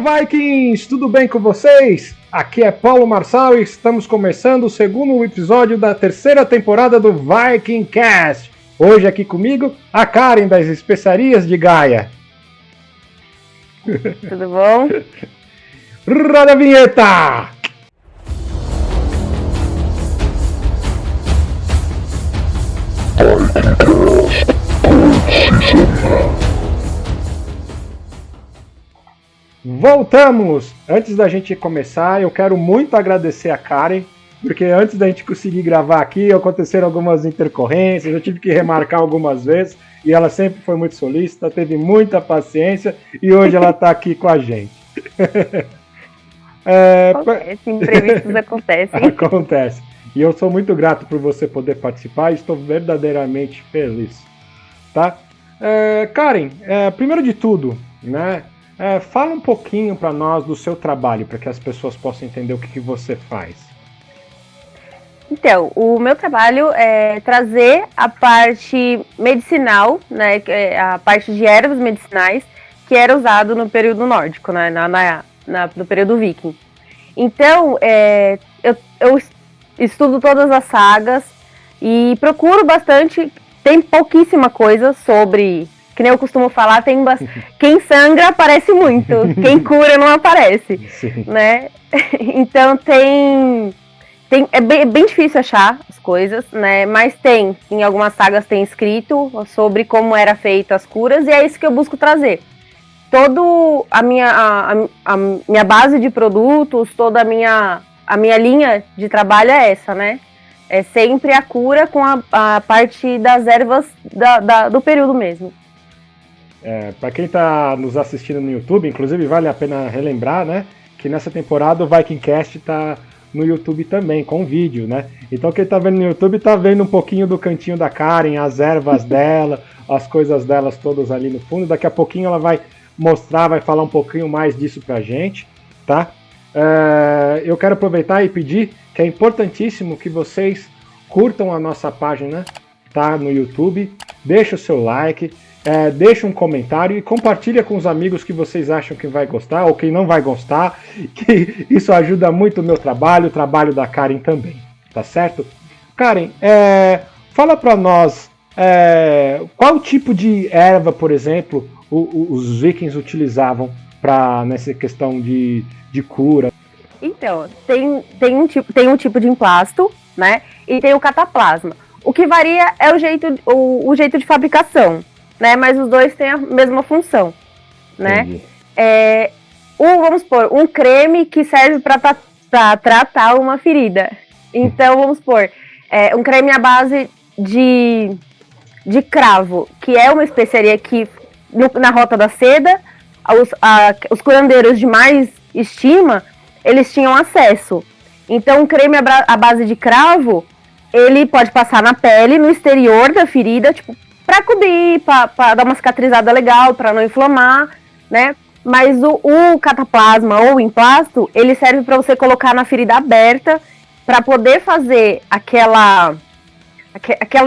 Vikings! Tudo bem com vocês? Aqui é Paulo Marçal e estamos começando o segundo episódio da terceira temporada do Viking Cast. Hoje aqui comigo, a Karen das Especiarias de Gaia. Tudo bom? Roda a vinheta! Voltamos! Antes da gente começar, eu quero muito agradecer a Karen, porque antes da gente conseguir gravar aqui, aconteceram algumas intercorrências, eu tive que remarcar algumas vezes, e ela sempre foi muito solícita, teve muita paciência, e hoje ela está aqui com a gente. Imprevistos acontecem. Acontece. E eu sou muito grato por você poder participar, estou verdadeiramente feliz. Tá? Karen, primeiro de tudo, né? Fala um pouquinho para nós do seu trabalho, para que as pessoas possam entender o que você faz. Então, o meu trabalho é trazer a parte medicinal, né, a parte de ervas medicinais, que era usado no período nórdico, né, no período viking. Então, eu estudo todas as sagas e procuro bastante, tem pouquíssima coisa sobre... Que nem eu costumo falar, quem sangra aparece muito, quem cura não aparece, Sim. Né? Então é bem difícil achar as coisas, né? Mas em algumas sagas tem escrito sobre como era feita as curas e é isso que eu busco trazer. A minha base de produtos, toda a minha linha de trabalho é essa, né? É sempre a cura com a parte das ervas do período mesmo. Para quem está nos assistindo no YouTube, inclusive vale a pena relembrar, né, que nessa temporada o Vikingcast está no YouTube também, com vídeo, né? Então quem está vendo no YouTube está vendo um pouquinho do cantinho da Karen, as ervas dela, as coisas delas todas ali no fundo. Daqui a pouquinho ela vai mostrar, vai falar um pouquinho mais disso pra gente, tá? Eu quero aproveitar e pedir que é importantíssimo que vocês curtam a nossa página, tá, no YouTube, deixa o seu like, deixa um comentário e compartilha com os amigos que vocês acham que vai gostar ou quem não vai gostar, que isso ajuda muito o meu trabalho, o trabalho da Karen também, tá certo? Karen, fala pra nós qual tipo de erva, por exemplo, os vikings utilizavam nessa questão de cura. Então, tem um tipo de emplasto, né? E tem o cataplasma. O que varia é o jeito de fabricação, né? Mas os dois têm a mesma função, né? Vamos supor, um creme que serve para tratar uma ferida. Então, vamos supor, um creme à base de cravo, que é uma especiaria que na Rota da Seda, os curandeiros de mais estima, eles tinham acesso. Então, um creme à base de cravo, ele pode passar na pele, no exterior da ferida, tipo, para cobrir, para dar uma cicatrizada legal, para não inflamar, né? Mas o cataplasma ou o emplasto, ele serve para você colocar na ferida aberta, para poder fazer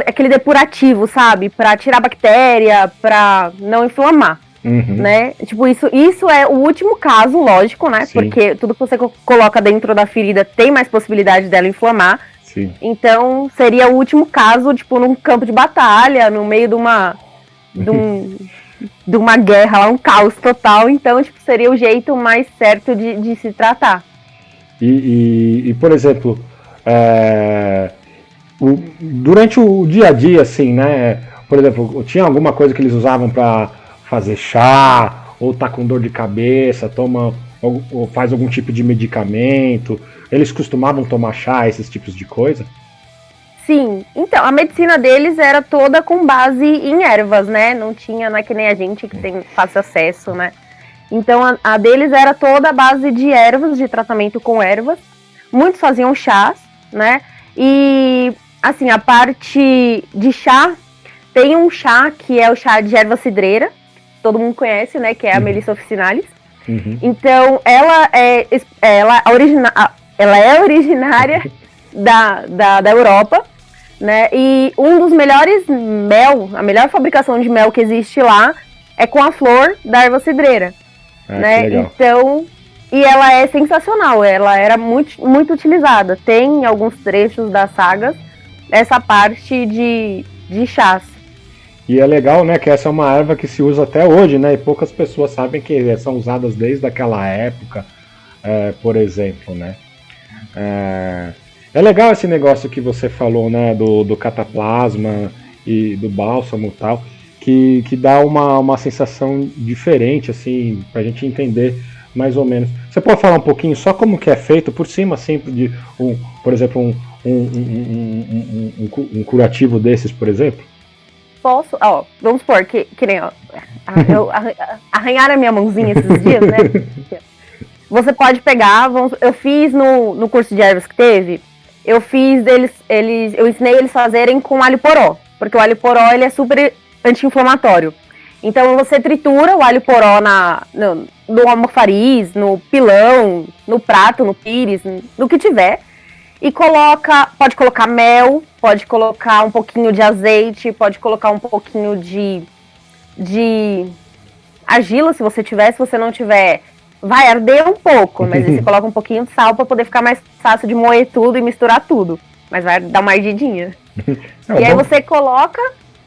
aquele depurativo, sabe? Para tirar bactéria, para não inflamar, né? Tipo, isso é o último caso, lógico, né? Sim. Porque tudo que você coloca dentro da ferida tem mais possibilidade dela inflamar. Sim. Então, seria o último caso, tipo, num campo de batalha, no meio de uma guerra, lá, um caos total. Então, tipo, seria o jeito mais certo de se tratar. E por exemplo, durante o dia a dia, assim, né? Por exemplo, tinha alguma coisa que eles usavam para fazer chá, ou tá com dor de cabeça, ou faz algum tipo de medicamento? Eles costumavam tomar chá, esses tipos de coisa? Sim, então, a medicina deles era toda com base em ervas, né? Não é que nem a gente que tem fácil acesso, né? Então, a deles era toda a base de ervas, de tratamento com ervas. Muitos faziam chás, né? E, assim, a parte de chá, tem um chá que é o chá de erva cidreira, todo mundo conhece, né? Que é a Melissa officinalis. Então, ela é originária da Europa, né? E um dos melhores a melhor fabricação de mel que existe lá é com a flor da erva cidreira. né? Então, e ela é sensacional, ela era muito, muito utilizada. Tem em alguns trechos das sagas essa parte de chás. E é legal, né, que essa é uma erva que se usa até hoje, né, e poucas pessoas sabem que são usadas desde aquela época, por exemplo, né. É legal esse negócio que você falou, né, do cataplasma e do bálsamo e tal, que dá uma sensação diferente, assim, pra gente entender mais ou menos. Você pode falar um pouquinho só como que é feito, por cima, sempre de, por exemplo, um curativo desses, por exemplo? Posso? Ó, vamos supor que nem, ó, arranharam a minha mãozinha esses dias, né? Você pode pegar, eu fiz no curso de ervas que teve, eu ensinei eles fazerem com alho poró, porque o alho poró ele é super anti-inflamatório. Então você tritura o alho poró no almofariz, no pilão, no prato, no pires, no que tiver, e pode colocar mel, pode colocar um pouquinho de azeite, pode colocar um pouquinho de argila, se você tiver. Se você não tiver, vai arder um pouco, mas aí você coloca um pouquinho de sal para poder ficar mais fácil de moer tudo e misturar tudo. Mas vai dar uma ardidinha. E aí você coloca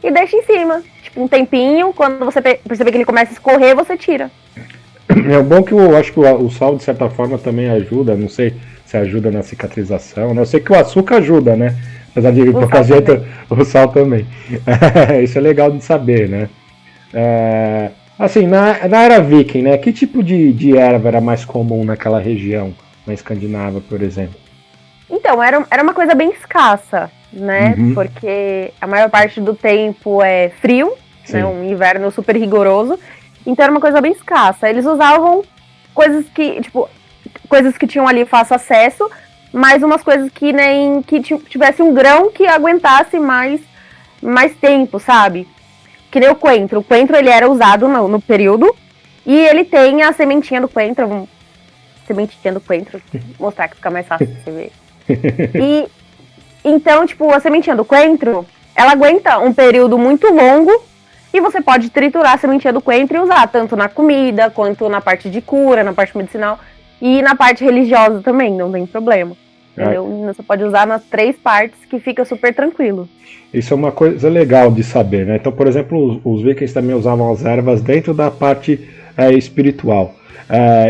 e deixa em cima. Tipo, um tempinho, quando você perceber que ele começa a escorrer, você tira. É bom que eu acho que o sal, de certa forma, também ajuda, não sei se ajuda na cicatrização, né? Eu sei que o açúcar ajuda, né? Apesar de qualquer jeito, o sal também. Isso é legal de saber, né? Assim, na era viking, né? Que tipo de erva era mais comum naquela região, na Escandinávia, por exemplo? Então, era uma coisa bem escassa, né? Porque a maior parte do tempo é frio, né? Um inverno super rigoroso. Então era uma coisa bem escassa. Eles usavam coisas que tinham ali fácil acesso, mas umas coisas que nem que tivesse um grão que aguentasse mais tempo, sabe? Que nem o coentro. O coentro ele era usado no período e ele tem a sementinha do coentro. Sementinha do coentro, vou mostrar que fica mais fácil de você ver. E então, tipo, a sementinha do coentro, ela aguenta um período muito longo. E você pode triturar a sementinha do coentro e usar tanto na comida, quanto na parte de cura, na parte medicinal e na parte religiosa também, não tem problema. Entendeu? Você pode usar nas 3 partes que fica super tranquilo. Isso é uma coisa legal de saber, né? Então, por exemplo, os vikings também usavam as ervas dentro da parte espiritual.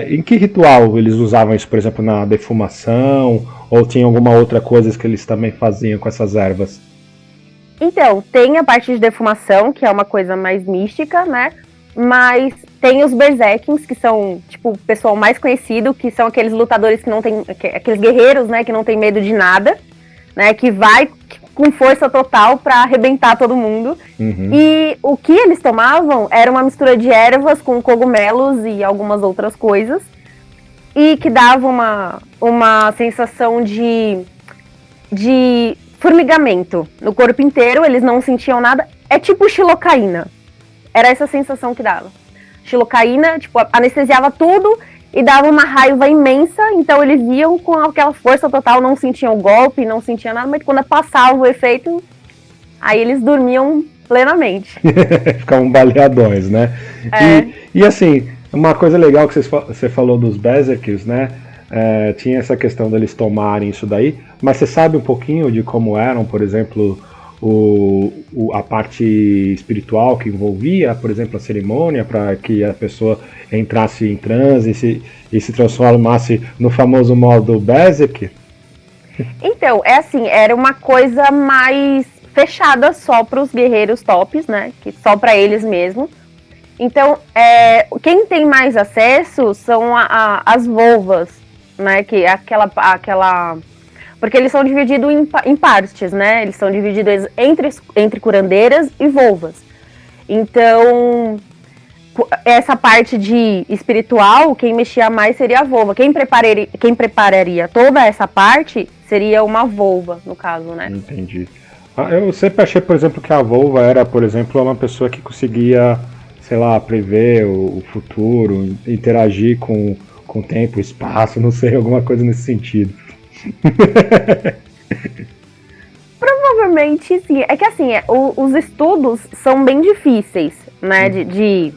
Em que ritual eles usavam isso, por exemplo, na defumação? Ou tinha alguma outra coisa que eles também faziam com essas ervas? Então, tem a parte de defumação, que é uma coisa mais mística, né? Mas tem os berserkings, que são, tipo, o pessoal mais conhecido, que são aqueles lutadores que não tem... Aqueles guerreiros, né? Que não tem medo de nada, né? Que vai com força total pra arrebentar todo mundo. E o que eles tomavam era uma mistura de ervas com cogumelos e algumas outras coisas. E que dava uma sensação de formigamento no corpo inteiro, eles não sentiam nada. É tipo xilocaína. Era essa sensação que dava. Xilocaína, tipo, anestesiava tudo e dava uma raiva imensa, então eles iam com aquela força total, não sentiam o golpe, não sentiam nada, mas quando passava o efeito, aí eles dormiam plenamente. Ficavam baleadões, né? E assim, uma coisa legal que você falou dos berserkers, né? Tinha essa questão deles tomarem isso daí, mas você sabe um pouquinho de como eram, por exemplo, a parte espiritual que envolvia, por exemplo, a cerimônia para que a pessoa entrasse em transe e se transformasse no famoso modo Berserk? Então, é assim, era uma coisa mais fechada só para os guerreiros tops, né? Que só para eles mesmo. Então, quem tem mais acesso são as volvas, né? Que é aquela porque eles são divididos em partes, né? Eles são divididos entre curandeiras e volvas. Então, essa parte de espiritual, quem mexia mais seria a volva. Quem prepararia toda essa parte seria uma volva, no caso, né? Entendi. Eu sempre achei, por exemplo, que a volva era, por exemplo, uma pessoa que conseguia, sei lá, prever o futuro, interagir com o tempo, o espaço, não sei, alguma coisa nesse sentido. Provavelmente sim. É que assim, os estudos são bem difíceis, né? De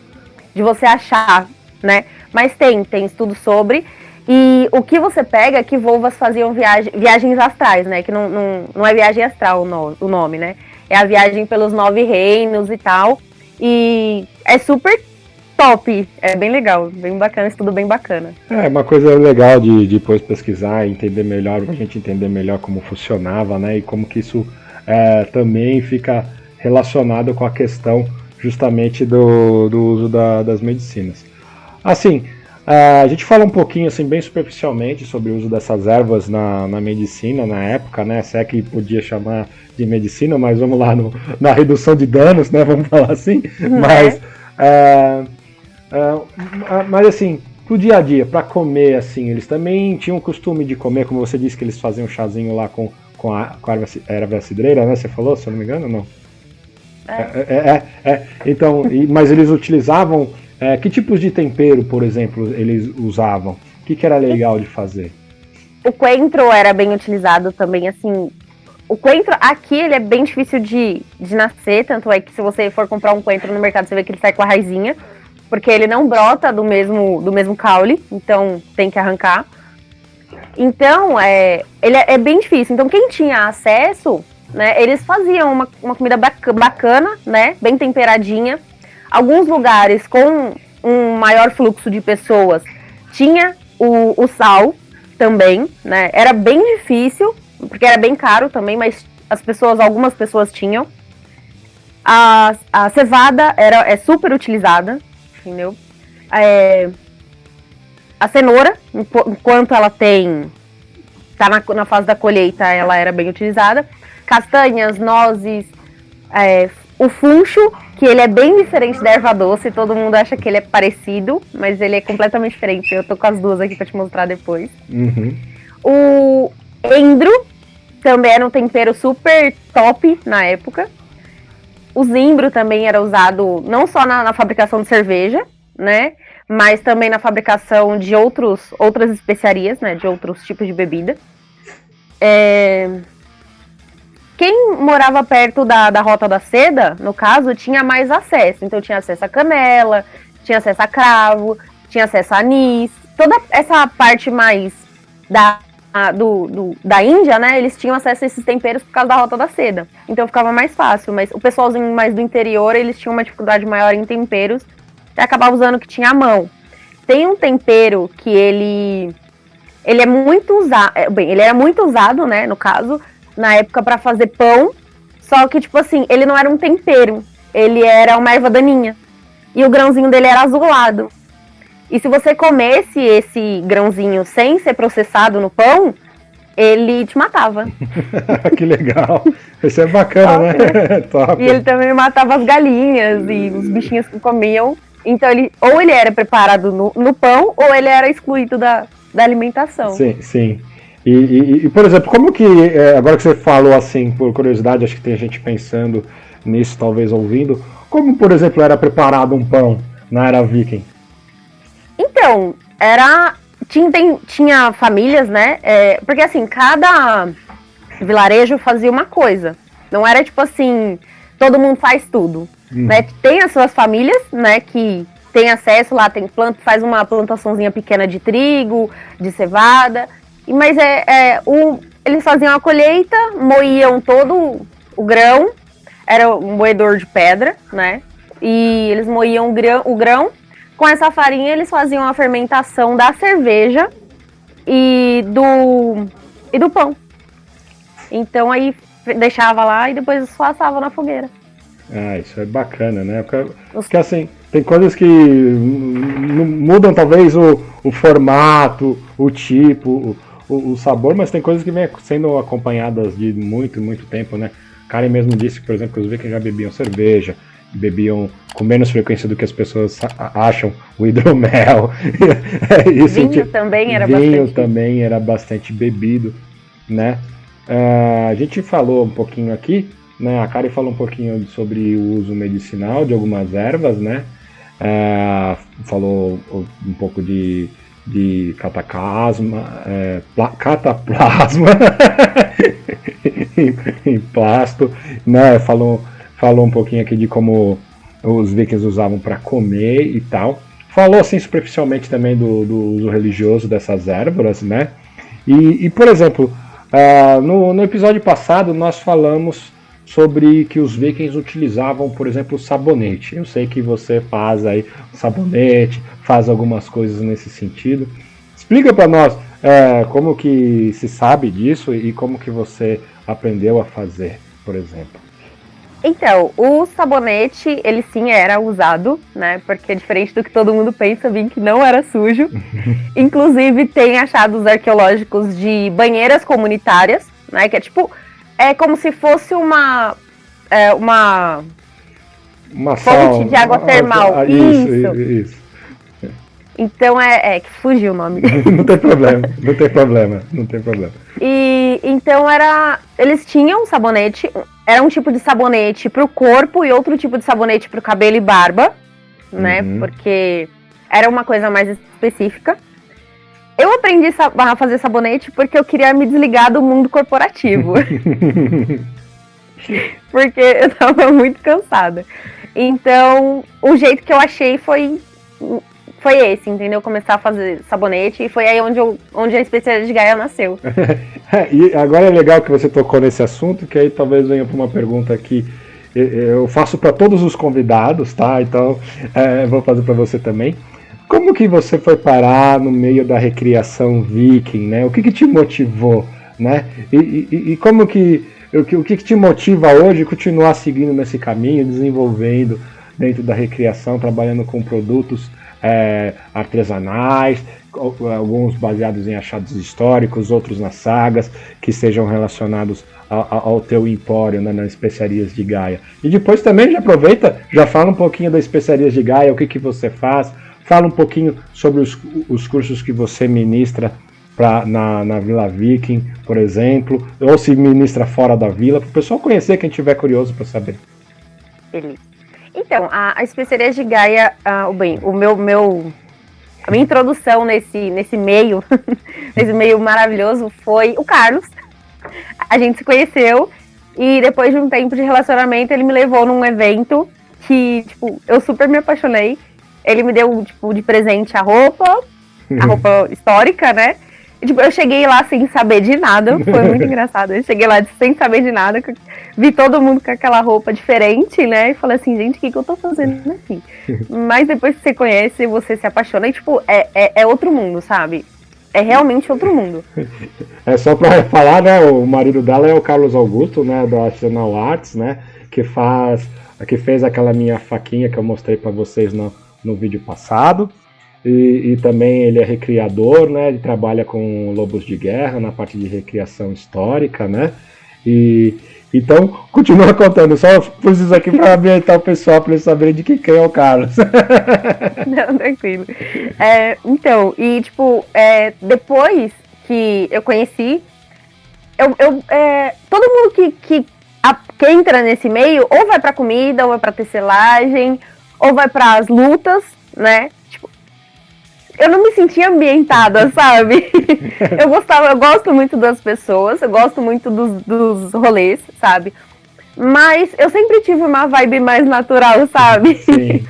você achar, né? Mas tem estudo sobre. E o que você pega é que Volvas faziam viagens astrais, né? Que não é viagem astral o nome, né? É a viagem pelos 9 reinos e tal. E é super top. É bem legal, bem bacana, estudo bem bacana. É uma coisa legal de depois pesquisar e entender melhor, pra gente entender melhor como funcionava, né? E como que isso também fica relacionado com a questão justamente do uso das medicinas. Assim, a gente fala um pouquinho, assim, bem superficialmente sobre o uso dessas ervas na medicina, na época, né? Se é que podia chamar de medicina, mas vamos lá na redução de danos, né? Vamos falar assim. Mas assim, pro dia a dia, para comer, assim, eles também tinham o costume de comer, como você disse que eles faziam um chazinho lá com a erva cidreira, né? Você falou, se eu não me engano, não? Então, mas eles utilizavam que tipos de tempero, por exemplo, eles usavam? O que era legal de fazer? O coentro era bem utilizado também, assim. O coentro aqui ele é bem difícil de nascer, tanto é que se você for comprar um coentro no mercado, você vê que ele sai com a raizinha, porque ele não brota do mesmo caule, então tem que arrancar. Então, ele é bem difícil. Então, quem tinha acesso, né, eles faziam uma comida bacana, né, bem temperadinha. Alguns lugares com um maior fluxo de pessoas tinha o sal também, né? Era bem difícil, porque era bem caro também, mas algumas pessoas tinham. A cevada é super utilizada, entendeu? A cenoura, enquanto ela tá na fase da colheita, ela era bem utilizada. Castanhas, nozes, o funcho, que ele é bem diferente da erva doce, todo mundo acha que ele é parecido, mas ele é completamente diferente. Eu tô com as duas aqui pra te mostrar depois. Uhum. O endro também era um tempero super top na época. O zimbro também era usado não só na fabricação de cerveja, né, mas também na fabricação de outras especiarias, né, de outros tipos de bebida. Quem morava perto da Rota da Seda, no caso, tinha mais acesso. Então tinha acesso a canela, tinha acesso a cravo, tinha acesso a anis. Toda essa parte mais da Índia, né, eles tinham acesso a esses temperos por causa da Rota da Seda. Então ficava mais fácil. Mas o pessoalzinho mais do interior, eles tinham uma dificuldade maior em temperos e acabava usando o que tinha à mão. Tem um tempero que ele é muito usado. Ele era muito usado, né, no caso, na época para fazer pão, só que, tipo assim, ele não era um tempero, ele era uma erva daninha. E o grãozinho dele era azulado. E se você comesse esse grãozinho sem ser processado no pão, ele te matava. Que legal. Isso é bacana, top, né? Top. E ele também matava as galinhas e os bichinhos que comiam. Então, ou ele era preparado no pão, ou ele era excluído da alimentação. Sim, sim. E, por exemplo, como que, agora que você falou assim, por curiosidade, acho que tem gente pensando nisso, talvez ouvindo, como, por exemplo, era preparado um pão na era viking? Então, tinha famílias, né, porque assim, cada vilarejo fazia uma coisa, não era tipo assim, todo mundo faz tudo, né, tem as suas famílias, né, que tem acesso lá, faz uma plantaçãozinha pequena de trigo, de cevada. Mas eles faziam a colheita, moíam todo o grão, era um moedor de pedra, né? E eles moíam o grão. Com essa farinha, eles faziam a fermentação da cerveja e do pão. Então aí deixava lá e depois só assava na fogueira. Ah, isso é bacana, né? Porque assim, tem coisas que mudam talvez o formato, o tipo, o sabor, mas tem coisas que vêm sendo acompanhadas de muito, muito tempo, né? Karen mesmo disse, por exemplo, que os vikings já bebiam cerveja, bebiam com menos frequência do que as pessoas acham o hidromel. Vinho também era bastante. Vinho também era bastante bebido, né? A gente falou um pouquinho aqui, né? A Karen falou um pouquinho sobre o uso medicinal de algumas ervas, né? Falou um pouco de cataplasma em plasto, né? Falou um pouquinho aqui de como os vikings usavam para comer e tal. falou assim superficialmente também do uso religioso dessas ervas, né? E por exemplo, no episódio passado nós falamos sobre que os vikings utilizavam, por exemplo, sabonete. Eu sei que você faz aí sabonete, faz algumas coisas nesse sentido. Explica para nós como que se sabe disso e como que você aprendeu a fazer, por exemplo. Então, o sabonete, ele sim era usado, né? Porque diferente do que todo mundo pensa, Vink não era sujo. Inclusive, tem achados arqueológicos de banheiras comunitárias, né? Que é tipo, é como se fosse uma fonte de água termal. Isso. Então que fugiu o nome. Não tem problema. E então eles tinham sabonete, era um tipo de sabonete pro corpo e outro tipo de sabonete pro cabelo e barba, né? Porque era uma coisa mais específica. Eu aprendi a fazer sabonete porque eu queria me desligar do mundo corporativo. Porque eu tava muito cansada. Então, o jeito que eu achei foi esse, entendeu? Começar a fazer sabonete e foi aí onde a especiaria de Gaia nasceu. E agora é legal que você tocou nesse assunto, que aí talvez venha para uma pergunta que eu faço para todos os convidados, tá? Então, vou fazer para você também. Como que você foi parar no meio da recriação viking, né? O que te motivou, né? E como que o que te motiva hoje a continuar seguindo nesse caminho, desenvolvendo dentro da recriação, trabalhando com produtos artesanais, alguns baseados em achados históricos, outros nas sagas, que sejam relacionados ao teu empório, né, nas especiarias de Gaia. E depois também já aproveita, já fala um pouquinho das especiarias de Gaia, o que você faz, fala um pouquinho sobre os cursos que você ministra na Vila Viking, por exemplo, ou se ministra fora da vila, para o pessoal conhecer, quem tiver curioso para saber. Beleza. Então, a especiaria de Gaia, a minha introdução nesse meio, nesse meio maravilhoso foi o Carlos. A gente se conheceu e depois de um tempo de relacionamento ele me levou num evento que, tipo, eu super me apaixonei. Ele me deu, tipo, de presente a roupa histórica, né? E, tipo, eu cheguei lá sem saber de nada, foi muito engraçado. Eu cheguei lá sem saber de nada, vi todo mundo com aquela roupa diferente, né? E falei assim, gente, o que eu tô fazendo aqui? Mas depois que você conhece, você se apaixona e, tipo, é outro mundo, sabe? É realmente outro mundo. É só pra falar, né? O marido dela é o Carlos Augusto, né? Da Artisanal Arts, né? Que fez aquela minha faquinha que eu mostrei pra vocês no vídeo passado. E também ele é recriador, né? Ele trabalha com lobos de guerra na parte de recriação histórica, né? Então, continua contando. Só pus isso aqui para ambientar o pessoal, para eles saberem de quem é o Carlos. Não, tranquilo. Então, e tipo, depois que eu conheci, todo mundo que entra nesse meio, ou vai pra comida, ou vai pra tecelagem, ou vai pras lutas, né? Eu não me sentia ambientada, sabe? Eu gosto muito das pessoas, eu gosto muito dos rolês, sabe? Mas eu sempre tive uma vibe mais natural, sabe? Sim.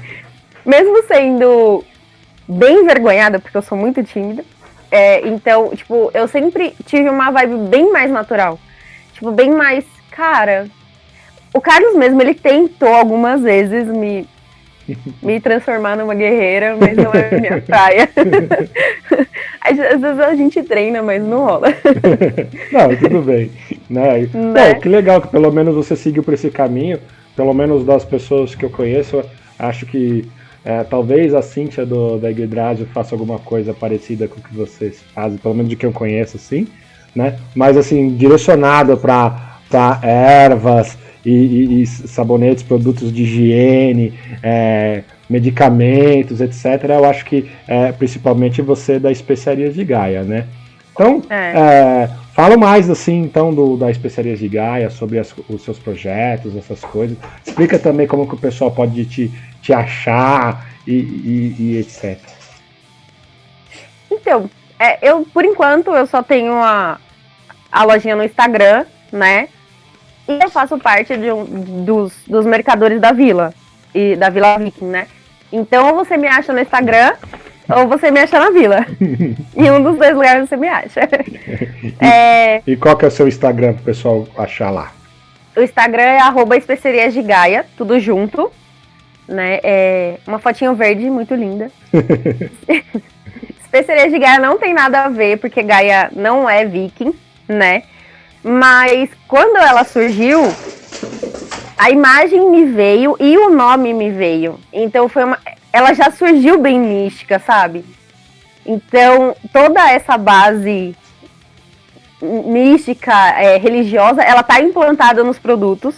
Mesmo sendo bem envergonhada, porque eu sou muito tímida, então, tipo, eu sempre tive uma vibe bem mais natural. Tipo, bem mais, cara... O Carlos mesmo, ele tentou algumas vezes me transformar numa guerreira, mas não é a minha praia. Às vezes a gente treina, mas não rola. Não, tudo bem. Né? Bom, que legal que pelo menos você seguiu por esse caminho. Pelo menos das pessoas que eu conheço, acho que talvez a Cíntia da Yggdrasil faça alguma coisa parecida com o que vocês fazem, pelo menos de quem eu conheço, assim, né? Mas assim, direcionado para ervas e sabonetes, produtos de higiene, medicamentos, etc. Eu acho que principalmente você da Especiarias de Gaia, né? Então, fala mais assim, então, da Especiarias de Gaia, sobre os seus projetos, essas coisas. Explica também como que o pessoal pode te achar e etc. Então, eu, por enquanto, eu só tenho a lojinha no Instagram, né? E eu faço parte dos mercadores da vila, e da Vila Viking, né? Então, ou você me acha no Instagram, ou você me acha na Vila. Em um dos dois lugares você me acha. E qual que é o seu Instagram pro pessoal achar lá? O Instagram é @especeriasdegaia, tudo junto. Né? É uma fotinho verde muito linda. Especiarias de Gaia não tem nada a ver, porque Gaia não é viking, né? Mas quando ela surgiu, a imagem me veio e o nome me veio. Então ela já surgiu bem mística, sabe? Então toda essa base mística, religiosa, ela tá implantada nos produtos.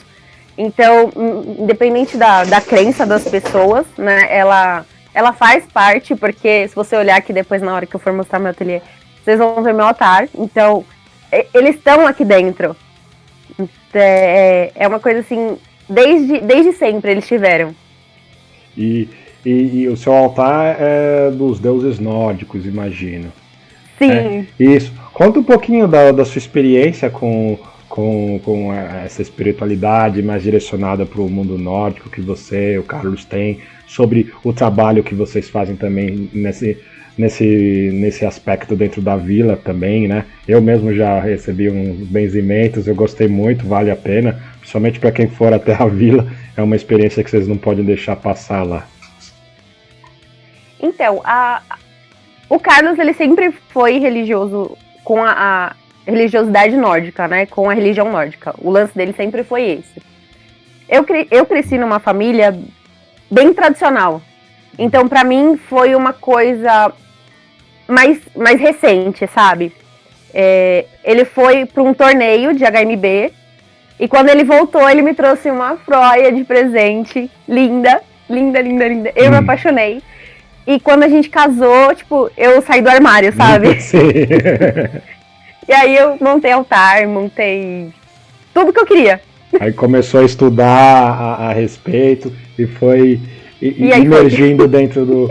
Então, independente da crença das pessoas, né, ela faz parte, porque se você olhar aqui depois, na hora que eu for mostrar meu ateliê, vocês vão ver meu altar. Então, eles estão aqui dentro. É uma coisa assim, desde sempre eles tiveram. E o seu altar é dos deuses nórdicos, imagino. Sim. Isso. Conta um pouquinho da sua experiência com essa espiritualidade mais direcionada para o mundo nórdico que você, o Carlos, tem, sobre o trabalho que vocês fazem também nesse aspecto dentro da vila também, né? Eu mesmo já recebi uns benzimentos, eu gostei muito, vale a pena, principalmente para quem for até a vila, é uma experiência que vocês não podem deixar passar lá. Então, o Carlos, ele sempre foi religioso com a religiosidade nórdica, né? Com a religião nórdica. O lance dele sempre foi esse. Eu cresci numa família bem tradicional. Então, pra mim, foi uma coisa mais recente, sabe? Ele foi pra um torneio de HMB e quando ele voltou, ele me trouxe uma Froia de presente. Linda, linda, linda, linda. Eu me apaixonei. E quando a gente casou, tipo, eu saí do armário, sabe? Sim. E aí eu montei altar, montei tudo que eu queria. Aí começou a estudar a respeito e foi emergindo dentro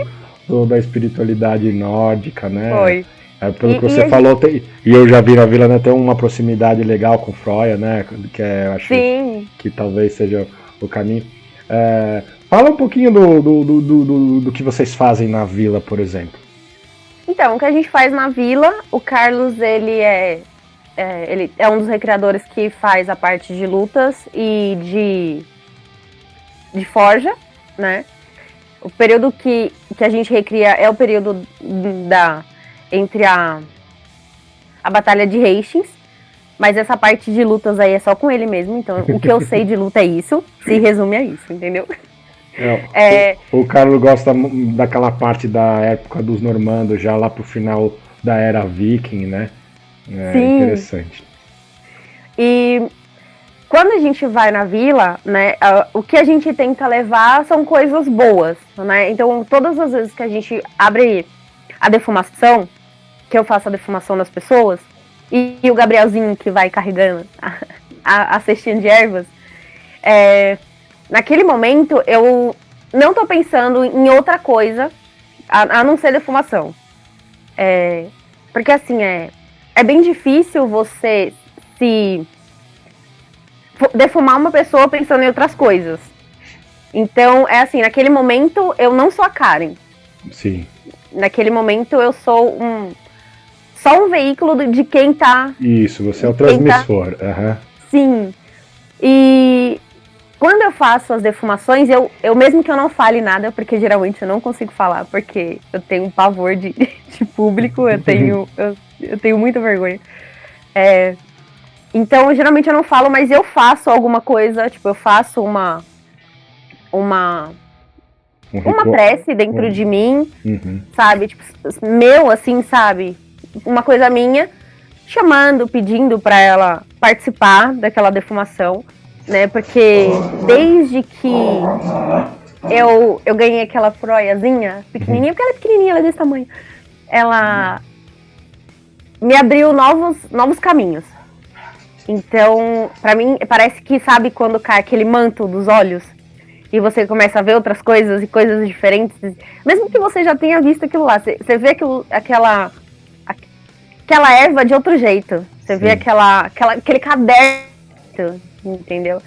da espiritualidade nórdica, né? Foi. Pelo que você falou, e eu já vi na vila, né, tem uma proximidade legal com Froia, né? Que eu acho Sim. que talvez seja o caminho. Fala um pouquinho do que vocês fazem na vila, por exemplo. Então, o que a gente faz na vila, o Carlos, ele é um dos recreadores que faz a parte de lutas e de forja, né? O período que a gente recria é o período entre a Batalha de Hastings, mas essa parte de lutas aí é só com ele mesmo, então o que eu sei de luta é isso, se resume a isso, entendeu? O Carlos gosta daquela parte da época dos normandos, já lá pro final da era viking, né? Sim. Interessante. E quando a gente vai na vila, né, o que a gente tenta levar são coisas boas, né? Então, todas as vezes que a gente abre a defumação, que eu faço a defumação das pessoas, e o Gabrielzinho que vai carregando a cestinha de ervas, naquele momento, eu não tô pensando em outra coisa a não ser defumação. Porque, assim, é bem difícil você se defumar uma pessoa pensando em outras coisas. Então, assim, naquele momento, eu não sou a Karen. Sim. Naquele momento, eu sou só um veículo de quem tá... Isso, você é o transmissor. Uhum. Sim. E quando eu faço as defumações, eu mesmo que eu não fale nada, porque geralmente eu não consigo falar, porque eu tenho um pavor de público, eu tenho muita vergonha. Então, geralmente eu não falo, mas eu faço alguma coisa, tipo, eu faço uma prece dentro de mim, sabe? Tipo, assim, sabe? Uma coisa minha, chamando, pedindo pra ela participar daquela defumação, né? Porque desde que eu ganhei aquela froiazinha pequenininha, porque ela é pequenininha, ela é desse tamanho, ela me abriu novos caminhos. Então, pra mim, parece que, sabe quando cai aquele manto dos olhos e você começa a ver outras coisas e coisas diferentes, mesmo que você já tenha visto aquilo lá, você vê aquela erva de outro jeito, você vê aquele caderno, entendeu?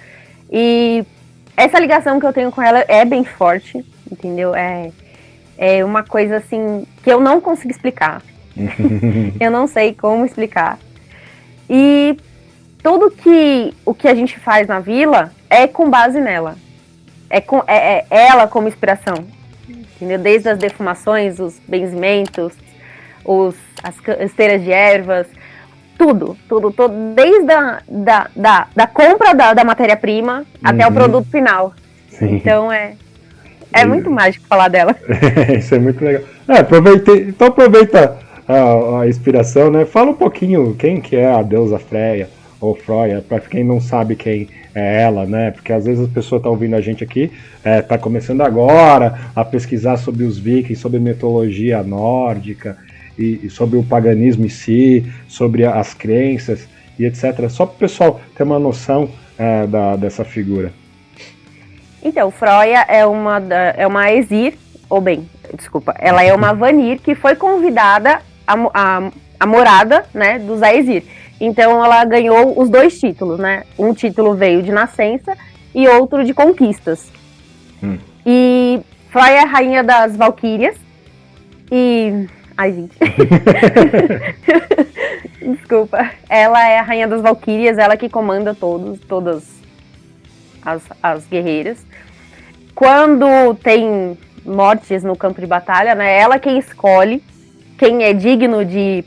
E essa ligação que eu tenho com ela é bem forte, entendeu? É uma coisa assim que eu não consigo explicar. Eu não sei como explicar. E tudo o que a gente faz na vila é com base nela. É ela como inspiração. Entendeu? Desde as defumações, os benzimentos, as esteiras de ervas, tudo. Desde da compra da matéria-prima até o produto final. Sim. Então é muito mágico falar dela. Isso é muito legal. Então aproveita a inspiração, né? Fala um pouquinho quem que é a deusa Freya ou Freya, para quem não sabe quem é ela, né? Porque às vezes as pessoas estão ouvindo a gente aqui, tá começando agora a pesquisar sobre os vikings, sobre mitologia nórdica e sobre o paganismo em si, sobre as crenças e etc. Só para o pessoal ter uma noção dessa figura. Então, Freya é uma Aesir, ela é uma Vanir que foi convidada a morada, né, dos Aesir. Então ela ganhou os 2 títulos, né? Um título veio de nascença e outro de conquistas. E Freya é a rainha das Valquírias. Ai, gente. Desculpa. Ela é a rainha das Valquírias, ela que comanda todas as guerreiras. Quando tem mortes no campo de batalha, né? Ela quem escolhe quem é digno de ir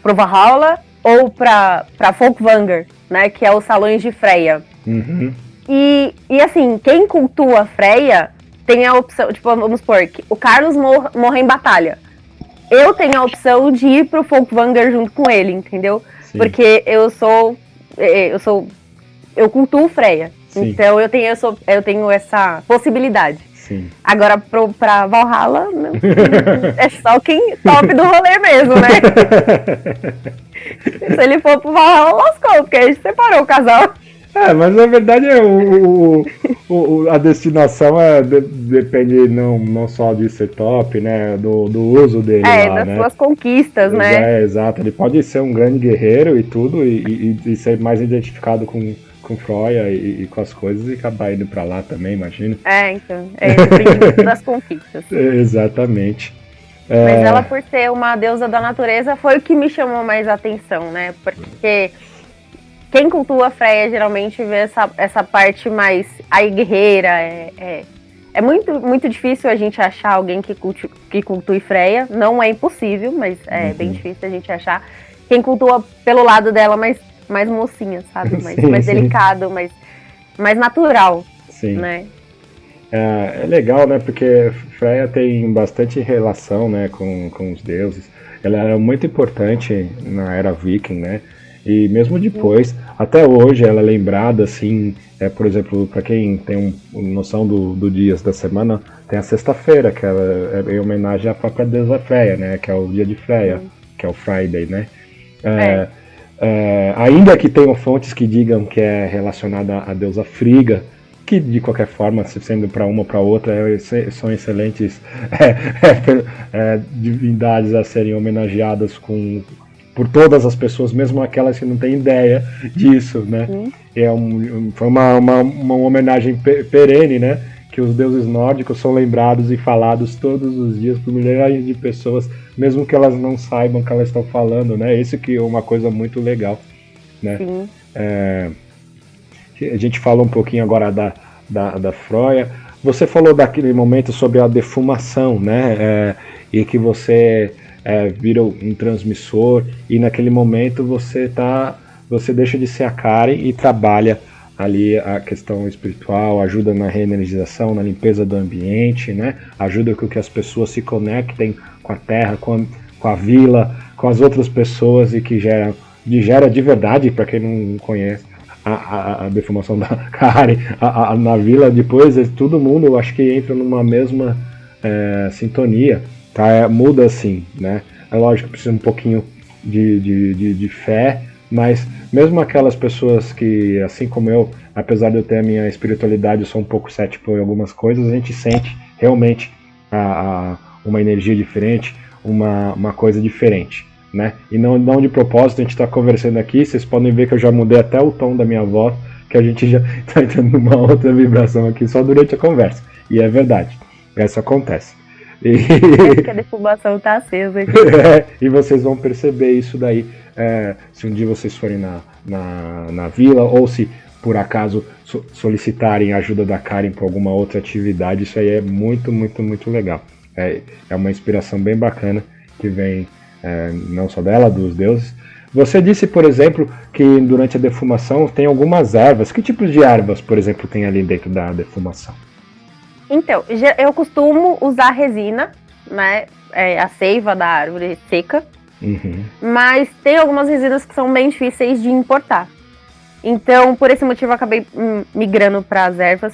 pro Valhalla ou pra Folkvanger, né? Que é os salões de Freya. Uhum. E assim, quem cultua Freya tem a opção, tipo, vamos supor, que o Carlos morre em batalha. Eu tenho a opção de ir pro Folkvanger junto com ele, entendeu? Sim. Porque eu cultuo Freya. Sim. Então eu tenho essa possibilidade. Sim. Agora pra Valhalla, não, é só quem top do rolê mesmo, né? Se ele for pro Valhalla, lascou, porque a gente separou o casal. Mas na verdade a destinação depende não só de ser top, né? Do uso dele. Das suas conquistas, né? Exato. Ele pode ser um grande guerreiro e tudo, e ser mais identificado com Freya e com as coisas e acabar indo pra lá também, imagina. Então. Depende das conquistas. Exatamente. Mas ela, por ser uma deusa da natureza, foi o que me chamou mais a atenção, né? Porque quem cultua a Freya geralmente vê essa parte mais guerreira. É muito, muito difícil a gente achar alguém que cultue Freya. Não é impossível, mas é bem difícil a gente achar. Quem cultua pelo lado dela mais mocinha, sabe? Mais delicado, mais natural. Sim. Né? É legal, né? Porque Freya tem bastante relação, né, com os deuses. Ela era muito importante na era viking, né? E mesmo depois, até hoje, ela é lembrada, assim, por exemplo, para quem tem noção do dias da semana, tem a sexta-feira, que é em homenagem à própria deusa Freya, né? Que é o dia de Freya, que é o Friday, né? Ainda que tenham fontes que digam que é relacionada à deusa Frigga, que de qualquer forma, sendo para uma ou para outra, são excelentes divindades a serem homenageadas por todas as pessoas, mesmo aquelas que não têm ideia disso, né? Foi uma homenagem perene, né? Que os deuses nórdicos são lembrados e falados todos os dias por milhares de pessoas, mesmo que elas não saibam o que elas estão falando, né? Isso que é uma coisa muito legal, né? Sim. A gente falou um pouquinho agora da Freya. Você falou daquele momento sobre a defumação, né? E que você vira um transmissor e naquele momento você deixa de ser a Karen e trabalha ali a questão espiritual, ajuda na reenergização, na limpeza do ambiente, né? Ajuda com que as pessoas se conectem com a terra, com a vila, com as outras pessoas e que gera de verdade, para quem não conhece, a defumação da Karen na vila. Depois todo mundo, eu acho que entra numa mesma sintonia, tá? Muda assim, né? É lógico que precisa um pouquinho de fé, mas mesmo aquelas pessoas que, assim como eu, apesar de eu ter a minha espiritualidade, eu sou um pouco cético em algumas coisas, a gente sente realmente uma energia diferente, uma coisa diferente, né? E não de propósito, a gente está conversando aqui, vocês podem ver que eu já mudei até o tom da minha voz, que a gente já está entrando numa outra vibração aqui só durante a conversa. E é verdade, isso acontece. É que a defumação tá acesa aqui. E vocês vão perceber isso daí, se um dia vocês forem na vila, ou se por acaso solicitarem a ajuda da Karen para alguma outra atividade. Isso aí é muito, muito, muito legal. É uma inspiração bem bacana que vem não só dela, dos deuses. Você disse, por exemplo, que durante a defumação tem algumas ervas. Que tipos de ervas, por exemplo, tem ali dentro da defumação? Então, eu costumo usar resina, né? A seiva da árvore seca. Uhum. Mas tem algumas resinas que são bem difíceis de importar. Então, por esse motivo, eu acabei migrando para as ervas.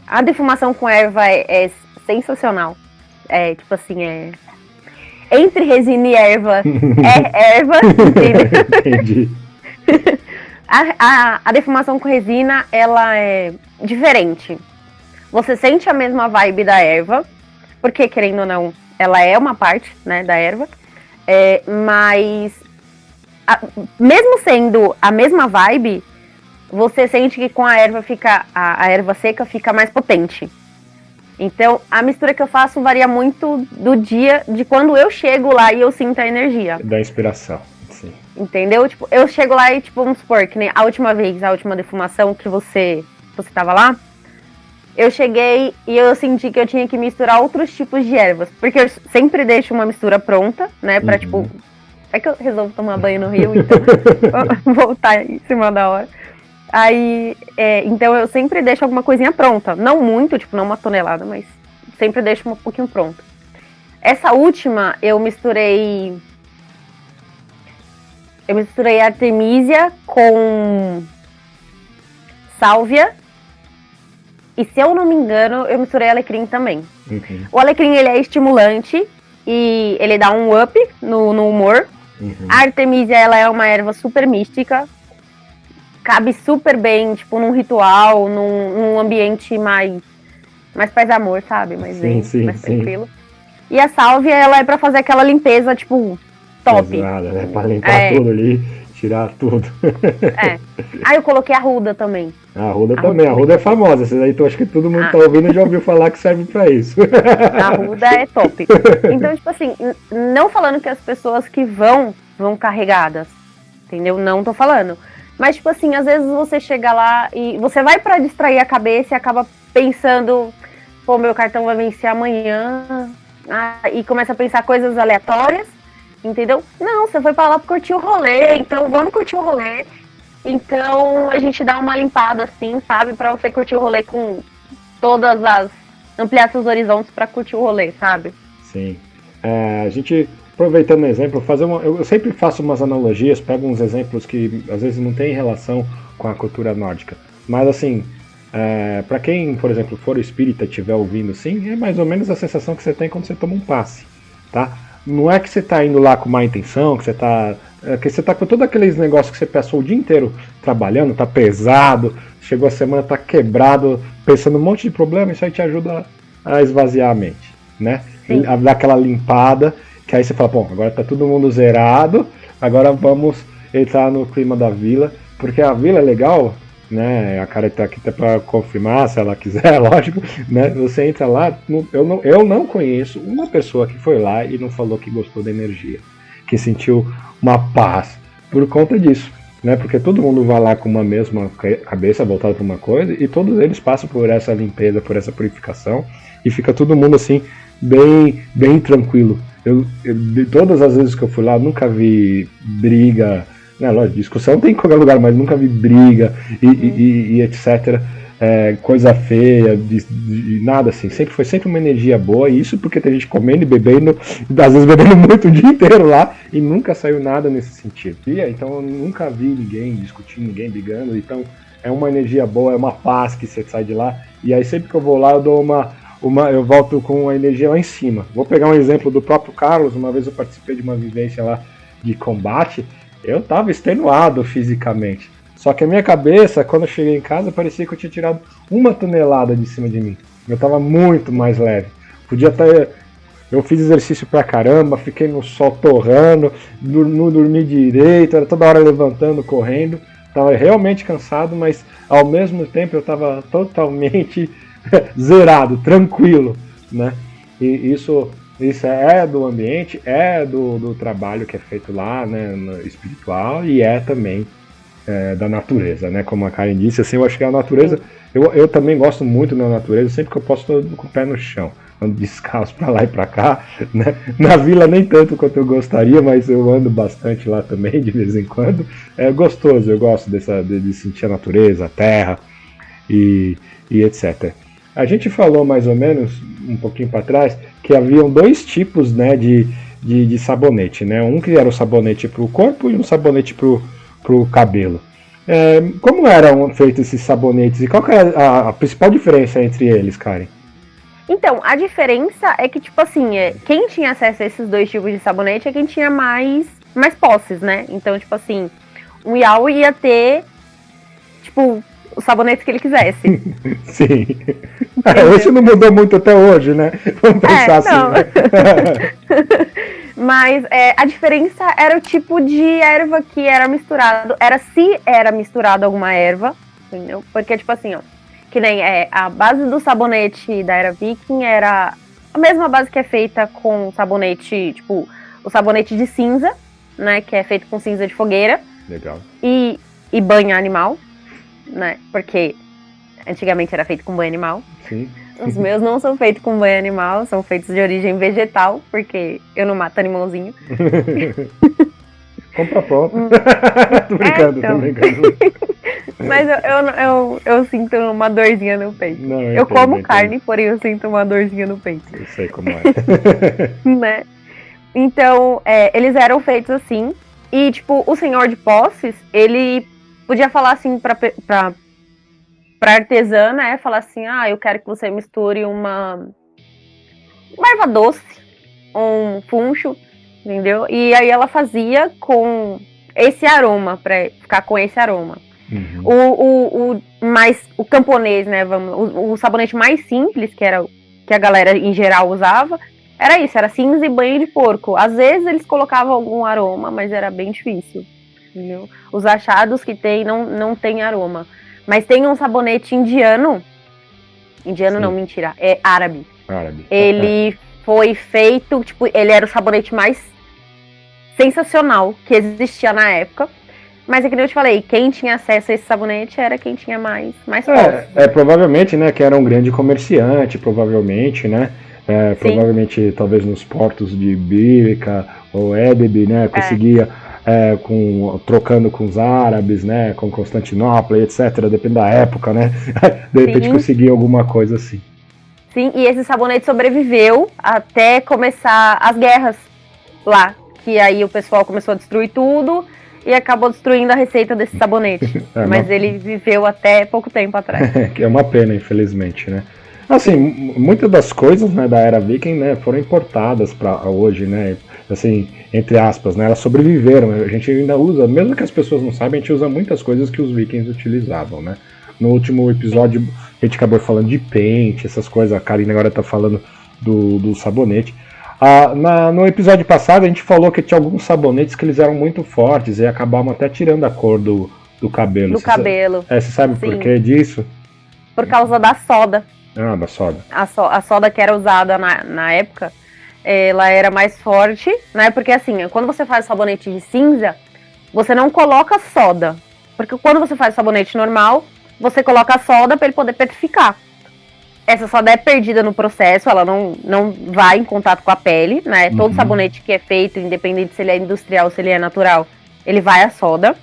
A defumação com erva é sensacional. Tipo assim, entre resina e erva, é erva, entendeu? Entendi. A defumação com resina, ela é diferente. Você sente a mesma vibe da erva, porque, querendo ou não, ela é uma parte, né, da erva. Mas, mesmo sendo a mesma vibe, você sente que com a erva a erva seca fica mais potente. Então, a mistura que eu faço varia muito do dia, de quando eu chego lá e eu sinto a energia. Da inspiração, sim. Entendeu? Tipo, eu chego lá e, tipo, vamos supor, que nem a última defumação que você tava lá, eu cheguei e eu senti que eu tinha que misturar outros tipos de ervas. Porque eu sempre deixo uma mistura pronta, né? Pra, tipo... É que eu resolvo tomar banho no rio, então... voltar em cima da hora. Aí... então eu sempre deixo alguma coisinha pronta. Não muito, tipo, não uma tonelada, mas... Sempre deixo um pouquinho pronta. Essa última, eu misturei artemisia com... sálvia. E se eu não me engano, eu misturei alecrim também. Uhum. O alecrim, ele é estimulante e ele dá um up no humor. Uhum. A artemisia, ela é uma erva super mística. Cabe super bem, tipo, num ritual, num ambiente mais paz e amor, sabe? Mais tranquilo. E a sálvia, ela é pra fazer aquela limpeza, tipo, top. Pesada, né? Pra limpar tudo ali, tirar tudo. Aí eu coloquei a ruda também. A ruda também, a ruda é famosa. Essa daí tu acho que todo mundo tá ouvindo e já ouviu falar que serve pra isso. A ruda é top. Então, tipo assim, não falando que as pessoas que vão carregadas, entendeu? Não tô falando. Mas, tipo assim, às vezes você chega lá e você vai pra distrair a cabeça e acaba pensando, pô, meu cartão vai vencer amanhã, e começa a pensar coisas aleatórias, entendeu? Não, você foi pra lá pra curtir o rolê, então vamos curtir o rolê. Então a gente dá uma limpada assim, sabe? Pra você curtir o rolê com todas as... ampliar seus horizontes pra curtir o rolê, sabe? Sim. A gente, aproveitando o exemplo, eu sempre faço umas analogias, pego uns exemplos que às vezes não tem relação com a cultura nórdica. Mas assim, pra quem, por exemplo, for espírita e estiver ouvindo assim, é mais ou menos a sensação que você tem quando você toma um passe, tá? Não é que você tá indo lá com má intenção, que você tá com todos aqueles negócios que você passou o dia inteiro trabalhando, tá pesado, chegou a semana, tá quebrado, pensando um monte de problema, isso aí te ajuda a esvaziar a mente, né? A dar aquela limpada, que aí você fala, bom, agora tá todo mundo zerado, agora vamos entrar no clima da vila, porque a vila é legal, né? A cara tá aqui até pra confirmar, se ela quiser, lógico, né? Você entra lá, eu não conheço uma pessoa que foi lá e não falou que gostou da energia, que sentiu uma paz por conta disso, né? Porque todo mundo vai lá com uma mesma cabeça voltada para uma coisa e todos eles passam por essa limpeza, por essa purificação e fica todo mundo assim bem tranquilo. De todas as vezes que eu fui lá, nunca vi briga, né? Lógico, discussão tem em qualquer lugar, mas nunca vi briga e etc. Coisa feia, de nada assim. Foi sempre uma energia boa, e isso porque tem gente comendo e bebendo, às vezes bebendo muito o dia inteiro lá, e nunca saiu nada nesse sentido. Então eu nunca vi ninguém discutindo, ninguém brigando, então é uma energia boa, é uma paz que você sai de lá, e aí sempre que eu vou lá eu dou eu volto com a energia lá em cima. Vou pegar um exemplo do próprio Carlos. Uma vez eu participei de uma vivência lá de combate, eu tava extenuado fisicamente. Só que a minha cabeça, quando eu cheguei em casa, parecia que eu tinha tirado 1 tonelada de cima de mim. Eu tava muito mais leve. Podia estar... Eu fiz exercício pra caramba, fiquei no sol torrando, não dormi direito, era toda hora levantando, correndo. Tava realmente cansado, mas ao mesmo tempo eu tava totalmente zerado, tranquilo, né? E isso é do ambiente, é do trabalho que é feito lá, né, no espiritual, e é também da natureza, né? Como a Karen disse, assim, eu acho que a natureza, eu também gosto muito da natureza, sempre que eu posso tô com o pé no chão, ando descalço pra lá e pra cá, né? Na vila nem tanto quanto eu gostaria, mas eu ando bastante lá também, de vez em quando. É gostoso, eu gosto de sentir a natureza, a terra e etc. A gente falou mais ou menos, um pouquinho para trás, que haviam dois tipos, né, de sabonete, né? Um que era o sabonete para o corpo e um sabonete para o cabelo. Como eram feitos esses sabonetes e qual que é a principal diferença entre eles, Karen? Então, a diferença é que, tipo assim, quem tinha acesso a esses dois tipos de sabonete é quem tinha mais posses, né? Então, tipo assim, o Yao ia ter, tipo, os sabonetes que ele quisesse. Sim. Esse não mudou muito até hoje, né? Vamos pensar assim. Né? Mas a diferença era o tipo de erva que era misturado. Se era misturado alguma erva, entendeu? Porque, tipo assim, ó, que nem a base do sabonete da era Viking era a mesma base que é feita com sabonete, tipo, o sabonete de cinza, né? Que é feito com cinza de fogueira. Legal. E banho animal, né? Porque antigamente era feito com banho animal. Sim. Os meus não são feitos com banho animal, são feitos de origem vegetal, porque eu não mato animalzinho. Compra pronto. Tô brincando, então. tô brincando. Mas eu sinto uma dorzinha no peito. Não, eu como carne, porém eu sinto uma dorzinha no peito. Eu sei como é. Né? Então, eles eram feitos assim. E, tipo, o senhor de posses, ele podia falar assim pra artesã, né? Falar assim, eu quero que você misture uma erva doce, um funcho, entendeu? E aí ela fazia com esse aroma, pra ficar com esse aroma. Uhum. O camponês, né? O sabonete mais simples, que era que a galera em geral usava, era isso, era cinza e banho de porco. Às vezes eles colocavam algum aroma, mas era bem difícil, entendeu? Os achados que tem não tem aroma. Mas tem um sabonete indiano. Indiano. Sim. Não, mentira. É árabe. Ele foi feito, tipo, ele era o sabonete mais sensacional que existia na época. Mas é que nem eu te falei, quem tinha acesso a esse sabonete era quem tinha mais posse. Provavelmente, né, que era um grande comerciante, provavelmente, né? Provavelmente, talvez nos portos de Bírica ou Edebe, né, conseguia... trocando com os árabes, né, com Constantinopla, etc. Depende da época, né? De repente conseguir alguma coisa assim. Sim, e esse sabonete sobreviveu até começar as guerras lá, que aí o pessoal começou a destruir tudo e acabou destruindo a receita desse sabonete. Mas ele viveu até pouco tempo atrás. Que é uma pena, infelizmente, né? Assim, muitas das coisas, né, da era Viking, né, foram importadas para hoje, né? Assim, entre aspas, né, elas sobreviveram. A gente ainda usa, mesmo que as pessoas não saibam, a gente usa muitas coisas que os vikings utilizavam, né? No último episódio a gente acabou falando de pente, essas coisas, a Karine agora tá falando do sabonete. No episódio passado a gente falou que tinha alguns sabonetes que eles eram muito fortes e acabavam até tirando a cor do cabelo. Você sabe por que disso? Por causa da soda. Da soda. A soda que era usada na época, ela era mais forte, né? Porque assim, quando você faz sabonete de cinza, você não coloca soda. Porque quando você faz sabonete normal, você coloca a soda para ele poder petrificar. Essa soda é perdida no processo, ela não vai em contato com a pele, né? Uhum. Todo sabonete que é feito, independente se ele é industrial ou se ele é natural, ele vai à soda.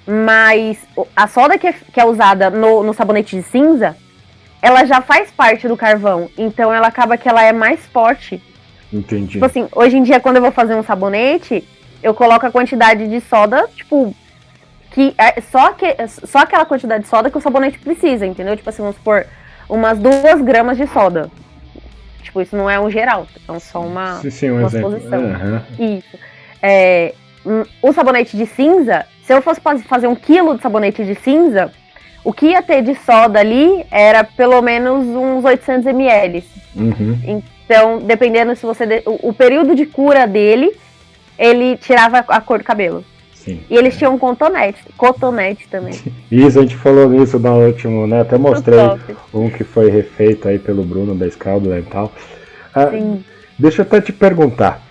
Mas a soda que é usada no sabonete de cinza, ela já faz parte do carvão. Então ela acaba que ela é mais forte. Entendi. Tipo assim, hoje em dia quando eu vou fazer um sabonete, eu coloco a quantidade de soda, tipo, que é só aquela quantidade de soda que o sabonete precisa, entendeu? Tipo assim, vamos supor, umas 2 gramas de soda. Tipo, isso não é um geral, então só uma suposição. Uhum. Isso. O sabonete de cinza, se eu fosse fazer 1 quilo de sabonete de cinza, o que ia ter de soda ali era pelo menos uns 800 ml. Uhum. Então, dependendo se você... O período de cura dele, ele tirava a cor do cabelo. Sim. E eles tinham cotonete também. Isso, a gente falou nisso no último, né? Até mostrei um que foi refeito aí pelo Bruno da Scaldo e tal. Sim. Deixa eu até te perguntar.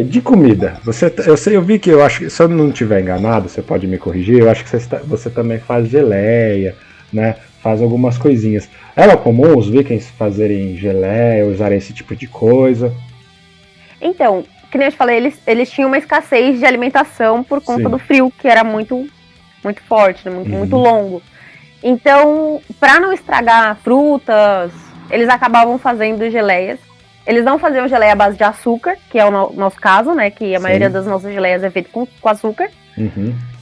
De comida, eu vi que, eu acho que, se eu não estiver enganado, você pode me corrigir, eu acho que você também faz geleia, né? Faz algumas coisinhas. Era comum os vikings fazerem geleia, usarem esse tipo de coisa? Então, que nem eu te falei, eles tinham uma escassez de alimentação por conta Sim. do frio, que era muito, muito forte, né? Muito longo. Então, para não estragar frutas, eles acabavam fazendo geleias. Eles não faziam geleia à base de açúcar, que é o nosso caso, né? Que a maioria das nossas geleias é feita com açúcar.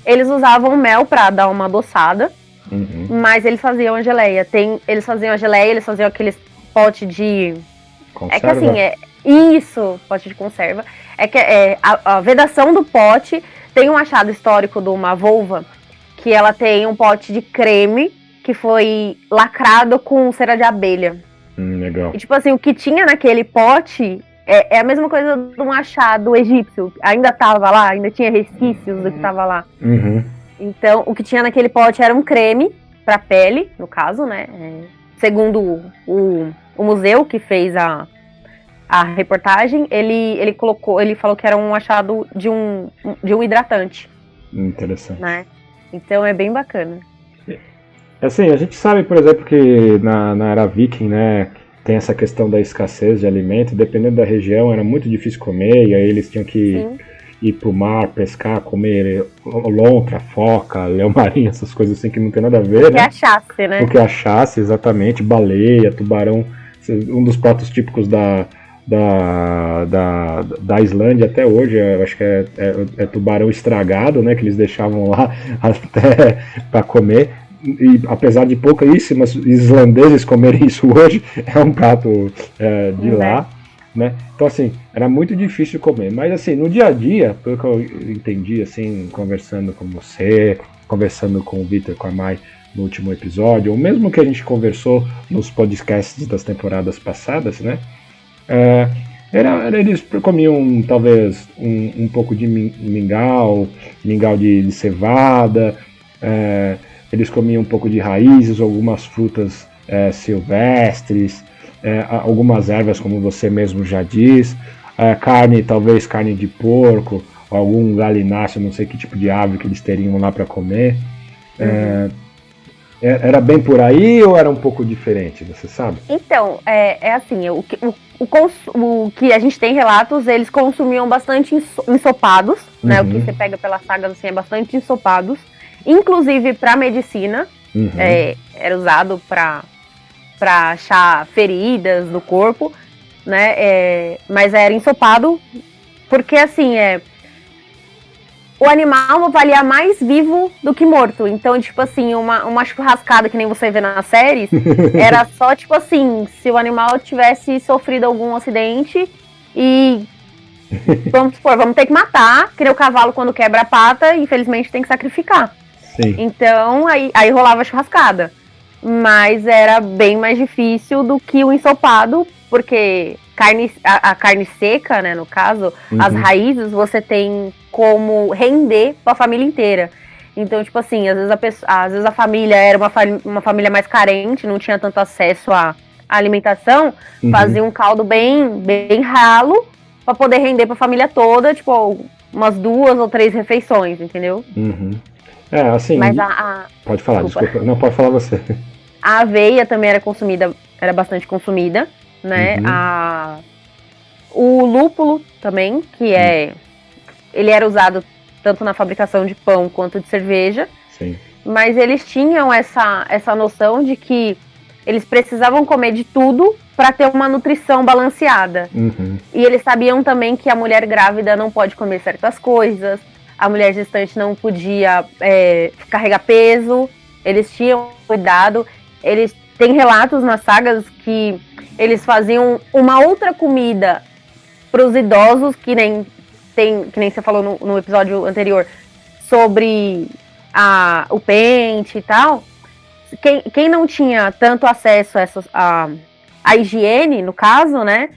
Eles usavam mel para dar uma adoçada, mas eles faziam a geleia. Eles faziam a geleia, eles faziam aqueles pote de... Conserva? É que assim, isso, pote de conserva. É que a vedação do pote tem um achado histórico de uma vulva, que ela tem um pote de creme que foi lacrado com cera de abelha. Legal. E tipo assim, o que tinha naquele pote é a mesma coisa de um achado egípcio. Ainda tava lá, ainda tinha resquícios do que tava lá. Então, o que tinha naquele pote era um creme pra pele, no caso, né? Segundo o museu que fez a reportagem, ele falou que era um achado de um hidratante. Interessante. Né? Então é bem bacana. Assim, a gente sabe, por exemplo, que na era viking, né, tem essa questão da escassez de alimento, dependendo da região era muito difícil comer, e aí eles tinham que ir pro mar, pescar, comer lontra, foca, leão marinho, essas coisas assim que não tem nada a ver, né? O que achasse, né? O que achasse, exatamente, baleia, tubarão, um dos pratos típicos da Islândia até hoje, eu acho que é tubarão estragado, né, que eles deixavam lá até para comer. E apesar de pouquíssimos islandeses comerem isso hoje, é um prato de lá, né? Então assim, era muito difícil comer. Mas assim, no dia a dia, pelo que eu entendi, assim, conversando com você, conversando com o Vitor, com a Mai no último episódio, ou mesmo que a gente conversou nos podcasts das temporadas passadas, né? Eles comiam talvez um pouco de mingau de cevada, eles comiam um pouco de raízes, algumas frutas silvestres, algumas ervas, como você mesmo já diz, talvez carne de porco, algum galináceo, não sei que tipo de ave que eles teriam lá para comer. Era bem por aí ou era um pouco diferente, você sabe? Então, assim, o que a gente tem relatos, eles consumiam bastante ensopados, né? O que você pega pelas sagas, assim, é bastante ensopados. Inclusive para medicina, era usado para achar feridas no corpo, né? Mas era ensopado porque, assim, o animal valia mais vivo do que morto. Então, tipo assim, uma churrascada que nem você vê nas séries, era só, tipo assim, se o animal tivesse sofrido algum acidente e... Vamos supor, vamos ter que matar, que nem o cavalo quando quebra a pata, infelizmente tem que sacrificar. Sim. Então, aí rolava a churrascada. Mas era bem mais difícil do que o ensopado, porque a carne seca, né, no caso, as raízes, você tem como render pra família inteira. Então, tipo assim, às vezes a família era uma família mais carente, não tinha tanto acesso à alimentação, fazia um caldo bem, bem ralo pra poder render pra família toda, tipo, umas 2 ou 3 refeições, entendeu? Assim. Mas pode falar, desculpa. Não, pode falar você. A aveia também era bastante consumida, né? O lúpulo também, que ele era usado tanto na fabricação de pão quanto de cerveja. Sim. Mas eles tinham essa noção de que eles precisavam comer de tudo para ter uma nutrição balanceada. E eles sabiam também que a mulher grávida não pode comer certas coisas, a mulher gestante não podia carregar peso, eles tinham cuidado. Eles têm relatos nas sagas que eles faziam uma outra comida para os idosos, que nem você falou no episódio anterior, sobre o pente e tal. Quem não tinha tanto acesso à higiene, no caso, né?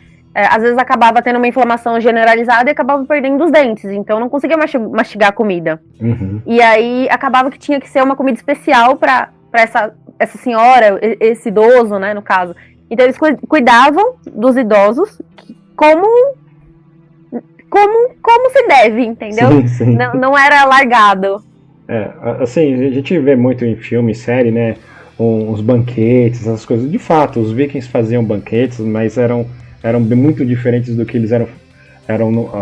às vezes acabava tendo uma inflamação generalizada e acabava perdendo os dentes, então não conseguia mastigar a comida. Uhum. E aí acabava que tinha que ser uma comida especial para essa senhora, esse idoso, né, no caso. Então eles cuidavam dos idosos como se deve, entendeu? Sim, sim. Não era largado. Assim, a gente vê muito em filme, série, né, uns banquetes, essas coisas. De fato, os vikings faziam banquetes, mas eram muito diferentes do que eles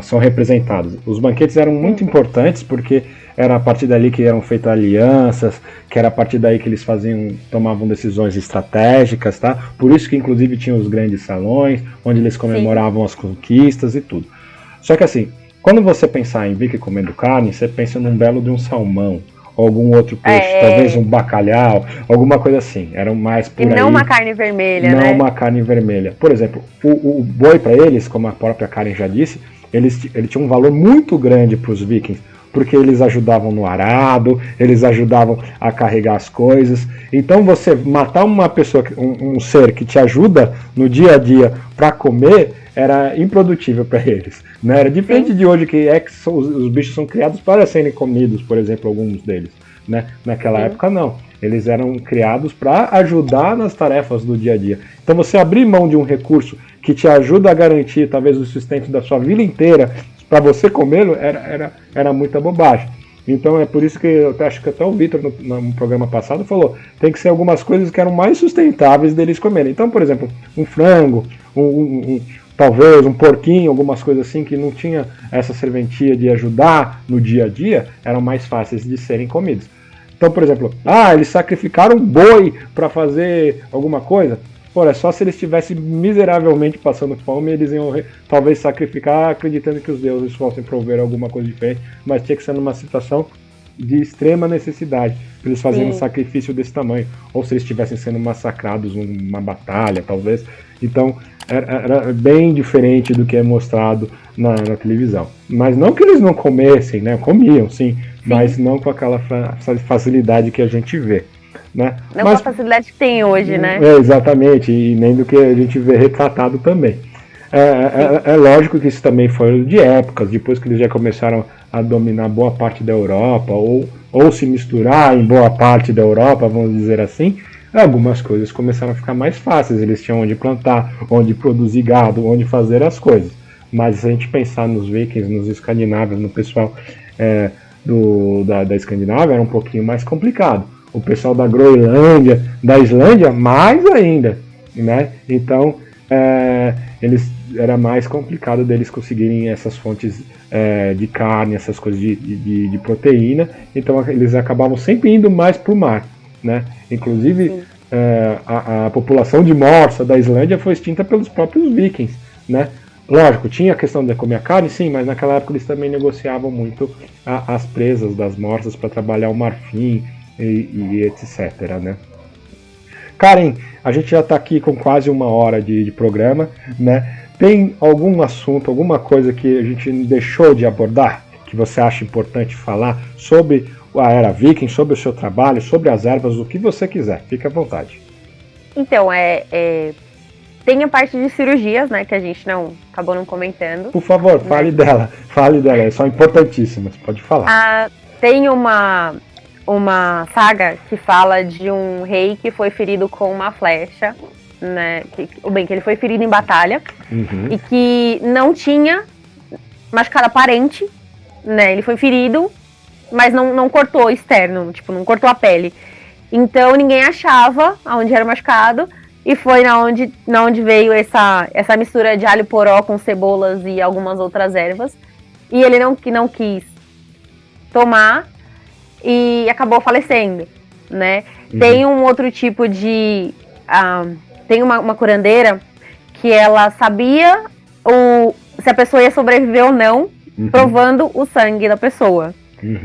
são representados. Os banquetes eram muito importantes porque era a partir dali que eram feitas alianças, que era a partir daí que eles tomavam decisões estratégicas, tá? Por isso que inclusive tinham os grandes salões, onde eles comemoravam as conquistas e tudo. Só que assim, quando você pensar em viking comendo carne, você pensa num belo de um salmão, ou algum outro peixe, talvez um bacalhau, alguma coisa assim. Eram mais por aí. E não uma carne vermelha, não né? Não uma carne vermelha. Por exemplo, o boi para eles, como a própria Karen já disse, ele tinha um valor muito grande para os vikings, porque eles ajudavam no arado, eles ajudavam a carregar as coisas. Então você matar uma pessoa, um ser que te ajuda no dia a dia para comer, era improdutível para eles. Né? Era diferente de hoje, que os bichos são criados para serem comidos, por exemplo, alguns deles. Né? Naquela época não. Eles eram criados para ajudar nas tarefas do dia a dia. Então você abrir mão de um recurso que te ajuda a garantir talvez o sustento da sua vida inteira para você comê-lo, era muita bobagem. Então é por isso que eu acho que até o Vitor no programa passado falou, tem que ser algumas coisas que eram mais sustentáveis deles comerem. Então, por exemplo, um frango, talvez um porquinho, algumas coisas assim que não tinha essa serventia de ajudar no dia a dia, eram mais fáceis de serem comidos. Então, por exemplo, eles sacrificaram um boi para fazer alguma coisa. Pô, é só se eles estivessem miseravelmente passando fome, eles iam talvez sacrificar acreditando que os deuses fossem prover alguma coisa diferente, mas tinha que ser numa situação de extrema necessidade para eles fazerem um sacrifício desse tamanho, ou se eles estivessem sendo massacrados numa batalha, talvez. Então, era bem diferente do que é mostrado na televisão. Mas não que eles não comessem, né? Comiam, sim, mas não com aquela facilidade que a gente vê. Né? Não com a facilidade que tem hoje, né? Exatamente, e nem do que a gente vê retratado também. É lógico que isso também foi de épocas, depois que eles já começaram a dominar boa parte da Europa, ou se misturar em boa parte da Europa, vamos dizer assim, algumas coisas começaram a ficar mais fáceis, eles tinham onde plantar, onde produzir gado, onde fazer as coisas. Mas se a gente pensar nos vikings, nos escandinavos, no pessoal da Escandinávia, era um pouquinho mais complicado. O pessoal da Groenlândia, da Islândia, mais ainda, né? Então, era mais complicado deles conseguirem essas fontes de carne, essas coisas de proteína. Então, eles acabavam sempre indo mais para o mar, né? Inclusive, a população de morsa da Islândia foi extinta pelos próprios vikings, né? Lógico, tinha a questão de comer carne, sim, mas naquela época eles também negociavam muito as presas das morsas para trabalhar o marfim, e etc, né? Karen, a gente já está aqui com quase 1 hora de programa, né? Tem algum assunto, alguma coisa que a gente deixou de abordar, que você acha importante falar sobre a Era Viking, sobre o seu trabalho, sobre as ervas, o que você quiser, fique à vontade. Então, tem a parte de cirurgias, né, que a gente acabou não comentando. Por favor, fale dela, são importantíssimas, pode falar. Tem uma saga que fala de um rei que foi ferido com uma flecha, né? Que ele foi ferido em batalha e que não tinha machucado aparente, né? Ele foi ferido, mas não cortou externo, tipo, não cortou a pele. Então ninguém achava aonde era machucado e foi na onde veio essa mistura de alho poró com cebolas e algumas outras ervas. E ele não quis tomar e acabou falecendo, né? Tem um outro tipo de... tem uma curandeira que ela sabia se a pessoa ia sobreviver ou não, provando o sangue da pessoa.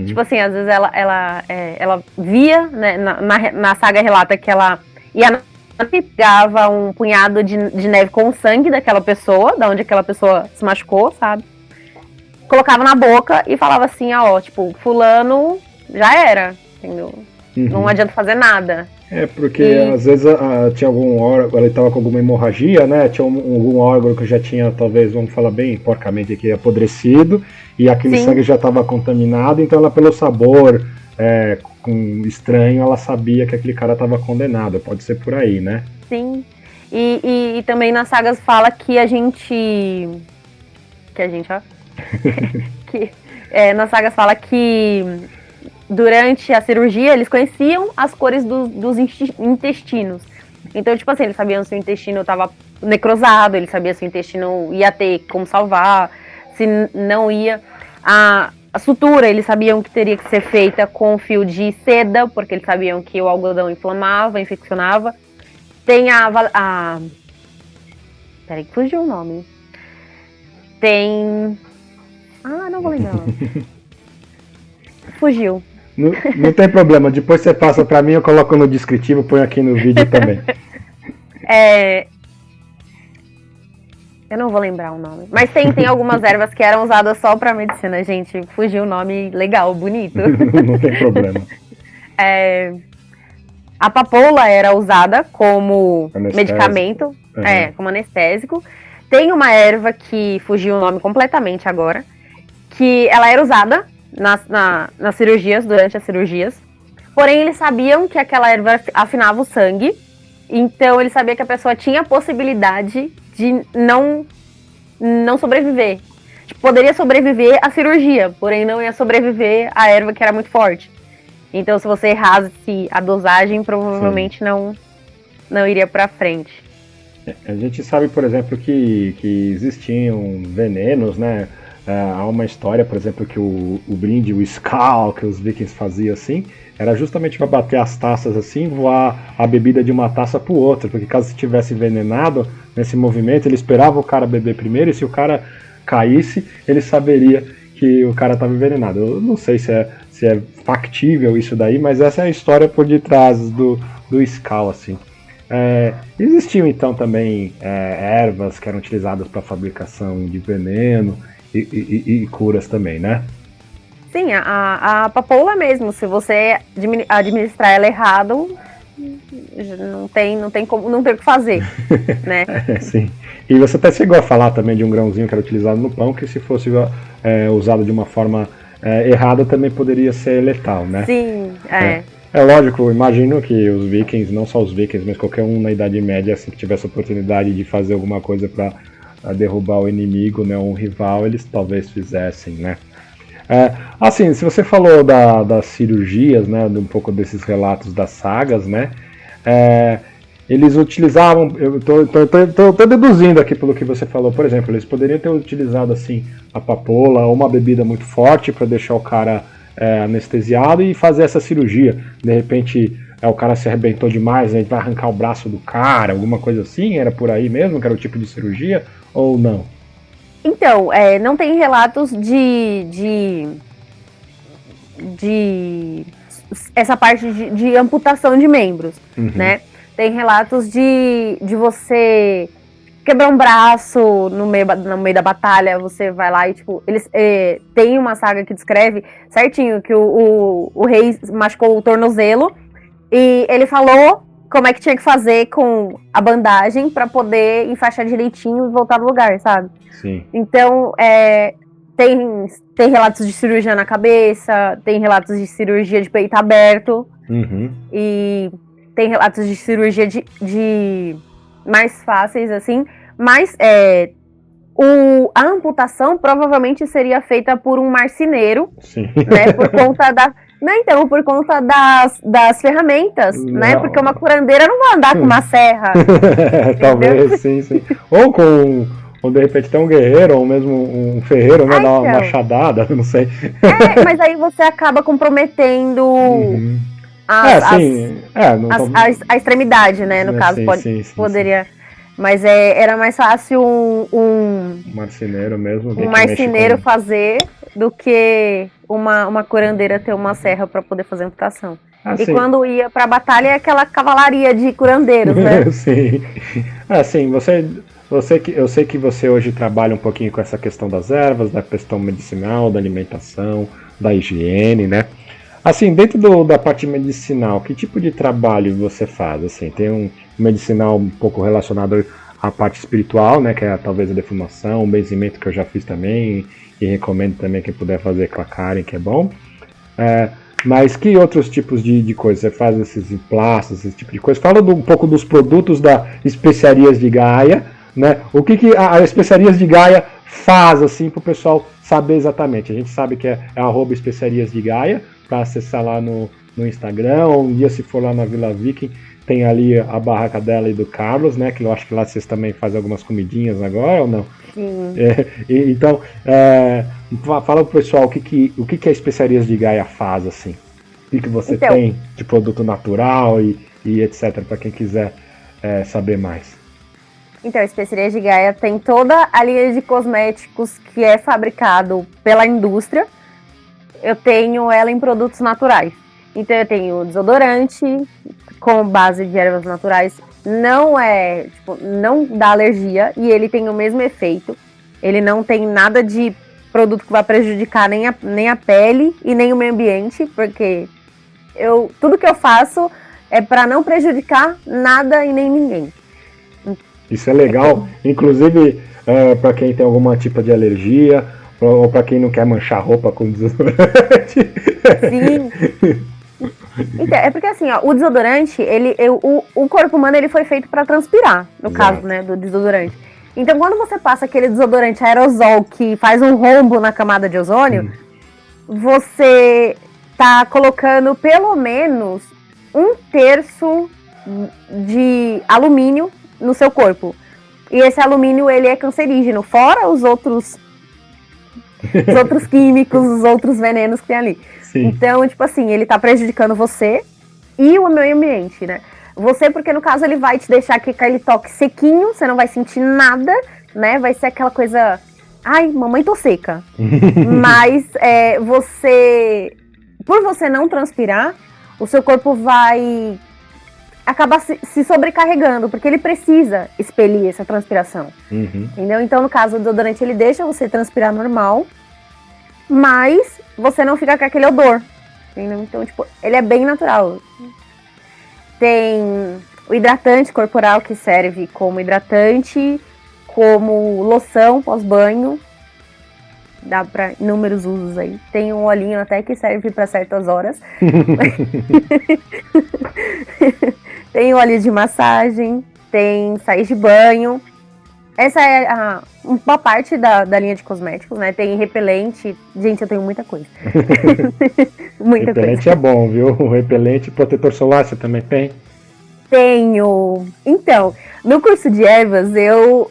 Tipo assim, às vezes ela via, né, na saga relata que ela ia pegava um punhado de neve com o sangue daquela pessoa, da onde aquela pessoa se machucou, sabe? Colocava na boca e falava assim, tipo, fulano... já era, entendeu? Não adianta fazer nada. Porque às vezes tinha algum órgão, ela estava com alguma hemorragia, né? Tinha algum órgão que já tinha, talvez, vamos falar bem porcamente aqui, apodrecido, e aquele sangue já estava contaminado, então ela, pelo sabor estranho, ela sabia que aquele cara estava condenado. Pode ser por aí, né? Sim. E também nas sagas fala que a gente. Nas sagas fala que durante a cirurgia eles conheciam as cores dos intestinos. Então, tipo assim, eles sabiam se o intestino estava necrosado, eles sabiam se o intestino ia ter como salvar, se não ia. A sutura, eles sabiam que teria que ser feita com fio de seda, porque eles sabiam que o algodão inflamava, infeccionava. Tem peraí, que fugiu o nome. Tem... não vou lembrar. Fugiu. Não tem problema, depois você passa pra mim, eu coloco no descritivo, ponho aqui no vídeo também. Eu não vou lembrar o nome. Mas tem algumas ervas que eram usadas só pra medicina, gente. Fugiu o nome legal, bonito. Não tem problema. A papoula era usada como medicamento, como anestésico. Tem uma erva que fugiu o nome completamente agora, que ela era usada nas cirurgias, durante as cirurgias. Porém, eles sabiam que aquela erva afinava o sangue. Então, eles sabiam que a pessoa tinha a possibilidade de não sobreviver. Tipo, poderia sobreviver à cirurgia, porém não ia sobreviver à erva que era muito forte. Então, se você errasse a dosagem, provavelmente não iria pra frente. A gente sabe, por exemplo, que existiam venenos, né? Há uma história, por exemplo, que o brinde, o Skål, que os vikings faziam assim, era justamente para bater as taças assim, voar a bebida de uma taça para o outro, porque caso se tivesse envenenado nesse movimento, ele esperava o cara beber primeiro, e se o cara caísse, ele saberia que o cara estava envenenado. Eu não sei se é factível isso daí, mas essa é a história por detrás do Skål, assim. Existiam então também ervas que eram utilizadas para fabricação de veneno e curas também, né? Sim, a papoula mesmo, se você administrar ela errado, não tem o que fazer, né? Sim. E você até chegou a falar também de um grãozinho que era utilizado no pão, que se fosse usado de uma forma errada também poderia ser letal, né? Sim, É lógico, eu imagino que os vikings, não só os vikings, mas qualquer um na Idade Média, assim, que tivesse a oportunidade de fazer alguma coisa para derrubar o inimigo, né, um rival, eles talvez fizessem, né? Assim, se você falou das cirurgias, né, um pouco desses relatos das sagas, né, eles utilizavam, eu tô deduzindo aqui pelo que você falou, por exemplo, eles poderiam ter utilizado, assim, a papoula ou uma bebida muito forte para deixar o cara anestesiado e fazer essa cirurgia. De repente, o cara se arrebentou demais, né, a gente vai arrancar o braço do cara, alguma coisa assim, era por aí mesmo, que era o tipo de cirurgia, ou não? Então, não tem relatos de essa parte de amputação de membros, né? Tem relatos de você quebrar um braço no meio da batalha, você vai lá e, tipo, tem uma saga que descreve certinho que o rei machucou o tornozelo e ele falou como é que tinha que fazer com a bandagem pra poder enfaixar direitinho e voltar no lugar, sabe? Sim. Então, tem relatos de cirurgia na cabeça, tem relatos de cirurgia de peito aberto, e tem relatos de cirurgia de mais fáceis, assim, mas a amputação provavelmente seria feita por um marceneiro, né, por conta por conta das ferramentas, né? Porque uma curandeira não vai andar com uma serra. Talvez, sim. Ou de repente tem um guerreiro, ou mesmo um ferreiro, né? Dar uma machadada, não sei. Mas aí você acaba comprometendo a extremidade, né? No caso, poderia. Sim. Mas era mais fácil um marceneiro mesmo. Um marceneiro fazer do que uma curandeira ter uma serra para poder fazer amputação. E quando ia pra batalha é aquela cavalaria de curandeiros, né? Sim. Sim, eu sei que você hoje trabalha um pouquinho com essa questão das ervas, da questão medicinal, da alimentação, da higiene, né? Assim, dentro da parte medicinal, que tipo de trabalho você faz? Assim, tem um medicinal um pouco relacionado à parte espiritual, né? Que é talvez a defumação, um benzimento que eu já fiz também e recomendo também quem puder fazer com a Karen, que é bom. Mas que outros tipos de coisas? Você faz esses emplastos, esse tipo de coisa? Fala um pouco dos produtos da Especiarias de Gaia, né? O que a Especiarias de Gaia faz, assim, para o pessoal saber exatamente. A gente sabe que é @Especiarias de Gaia, para acessar lá no Instagram, ou um dia se for lá na Vila Viking, tem ali a barraca dela e do Carlos, né? Que eu acho que lá vocês também fazem algumas comidinhas agora, ou não? Sim. Então, fala pro pessoal o que a Especiarias de Gaia faz, assim. O que você tem de produto natural e etc, para quem quiser saber mais. Então, a Especiarias de Gaia tem toda a linha de cosméticos que é fabricado pela indústria. Eu tenho ela em produtos naturais. Então, eu tenho desodorante com base de ervas naturais. Não dá alergia e ele tem o mesmo efeito. Ele não tem nada de produto que vai prejudicar nem a pele e nem o meio ambiente, porque tudo que eu faço é para não prejudicar nada e nem ninguém. Isso é legal, inclusive para quem tem alguma tipo de alergia ou para quem não quer manchar roupa com desodorante. Sim. Então, é porque assim, ó, o desodorante, o corpo humano ele foi feito para transpirar, no caso, né, do desodorante. Então, quando você passa aquele desodorante aerosol que faz um rombo na camada de ozônio, você tá colocando pelo menos 1/3 de alumínio no seu corpo. E esse alumínio, ele é cancerígeno, fora os outros químicos, os outros venenos que tem ali. Sim. Então, tipo assim, ele tá prejudicando você e o meio ambiente, né? Você, porque no caso ele vai te deixar aquele toque sequinho, você não vai sentir nada, né? Vai ser aquela coisa, ai, mamãe tô seca. Mas por você não transpirar, o seu corpo vai acabar se sobrecarregando, porque ele precisa expelir essa transpiração. Entendeu? Então, no caso do desodorante, ele deixa você transpirar normal, mas você não fica com aquele odor. Entendeu? Então, tipo, ele é bem natural. Tem o hidratante corporal, que serve como hidratante, como loção pós-banho. Dá para inúmeros usos aí. Tem um olhinho até que serve para certas horas. Tem óleo de massagem, tem sais de banho. Essa é uma parte da linha de cosméticos, né? Tem repelente. Gente, eu tenho muita coisa. Muita repelente coisa. É bom, viu? O repelente, protetor solar, você também tem? Tenho. Então, no curso de ervas, eu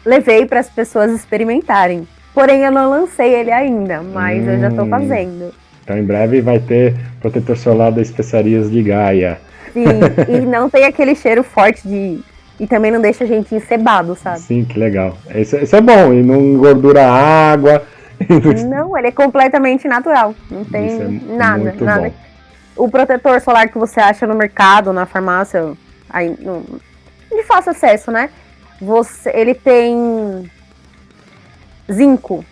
levei para as pessoas experimentarem. Porém, eu não lancei ele ainda, mas eu já estou fazendo. Então, em breve vai ter protetor solar da Especiarias de Gaia. Sim, e não tem aquele cheiro forte e também não deixa a gente encebado, sabe? Sim, que legal. Isso é bom, e não engordura a água. Não, ele é completamente natural. Não tem nada. Bom. O protetor solar que você acha no mercado, na farmácia, aí, de fácil acesso, né? Ele tem zinco.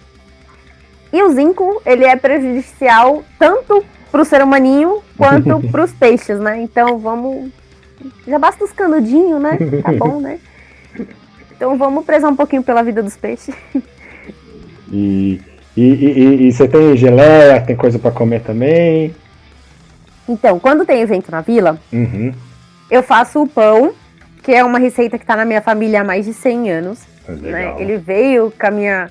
E o zinco, ele é prejudicial tanto pro ser humaninho quanto pros peixes, né? Então já basta os canudinhos, né? Tá bom, né? Então vamos prezar um pouquinho pela vida dos peixes. E você tem geleia, tem coisa para comer também? Então, quando tem evento na vila, eu faço o pão, que é uma receita que tá na minha família há mais de 100 anos. Né? Ele veio com a minha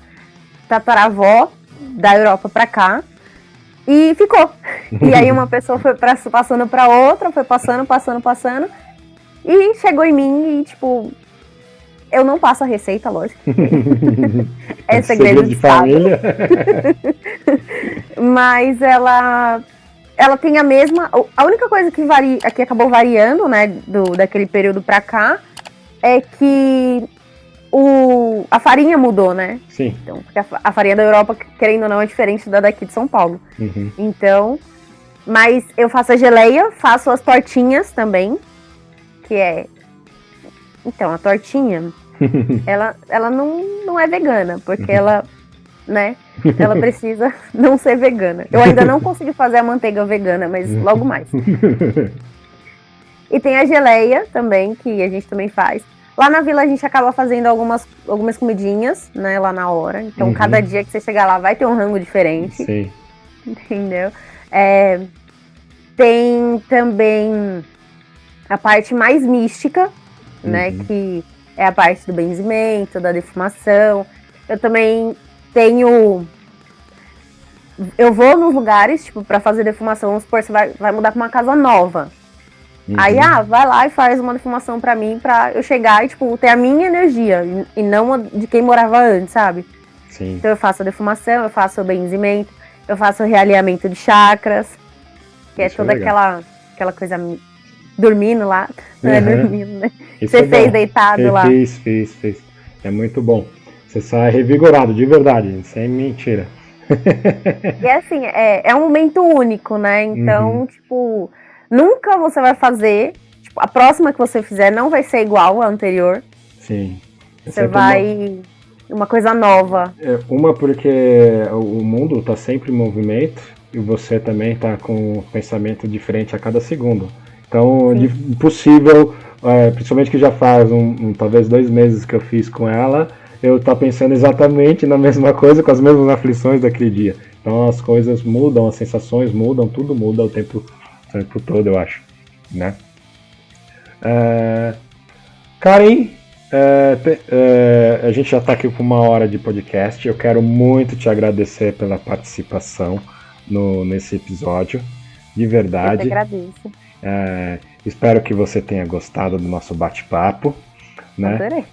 tataravó da Europa pra cá e ficou. E aí uma pessoa foi passando pra outra, foi passando, e chegou em mim e, tipo, eu não passo a receita, lógico. É segredo de família. Mas ela tem a mesma... A única coisa que acabou variando, né, daquele período pra cá, é que a farinha mudou, né? Sim. Então, porque a farinha da Europa, querendo ou não, é diferente da daqui de São Paulo. Então, mas eu faço a geleia, faço as tortinhas também, que é... Então, a tortinha, ela não é vegana, porque ela né? Ela precisa não ser vegana. Eu ainda não consegui fazer a manteiga vegana, mas logo mais. E tem a geleia também, que a gente também faz. Lá na vila a gente acaba fazendo algumas comidinhas, né, lá na hora. Então, cada dia que você chegar lá vai ter um rango diferente. Sim. Entendeu? Tem também a parte mais mística, né, que é a parte do benzimento, da defumação. Eu também tenho... Eu vou nos lugares, tipo, pra fazer defumação, vamos supor, você vai mudar pra uma casa nova. Aí, vai lá e faz uma defumação pra mim, pra eu chegar e, tipo, ter a minha energia, e não a de quem morava antes, sabe? Sim. Então eu faço a defumação, eu faço o benzimento, eu faço o realinhamento de chakras, que é toda aquela coisa dormindo lá, não é dormindo, né? Isso você fez deitado lá. Fiz. É muito bom. Você sai revigorado, de verdade, sem mentira. E assim, é um momento único, né? Então, tipo, nunca você vai fazer, tipo, a próxima que você fizer não vai ser igual à anterior. Sim. Você vai... Uma coisa nova. Uma porque o mundo está sempre em movimento e você também está com um pensamento diferente a cada segundo. Então, é impossível, principalmente que já faz talvez 2 meses que eu fiz com ela, eu estou pensando exatamente na mesma coisa, com as mesmas aflições daquele dia. Então as coisas mudam, as sensações mudam, tudo muda o tempo todo, eu acho, né? Karen, a gente já está aqui com 1 hora de podcast. Eu quero muito te agradecer pela participação nesse episódio, de verdade. Eu que agradeço. Espero que você tenha gostado do nosso bate-papo, né? Adorei.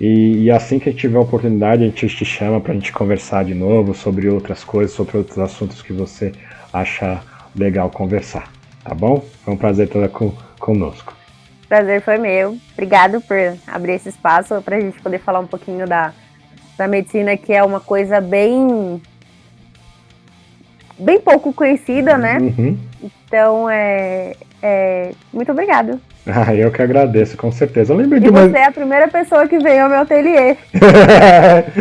E assim que tiver oportunidade, a gente te chama para a gente conversar de novo sobre outras coisas, sobre outros assuntos que você acha legal conversar, tá bom? Foi um prazer tê-la conosco. O prazer foi meu. Obrigado por abrir esse espaço para a gente poder falar um pouquinho da medicina, que é uma coisa bem pouco conhecida, né? Então, muito obrigado. Eu que agradeço, com certeza. Eu lembrei de você é a primeira pessoa que veio ao meu ateliê.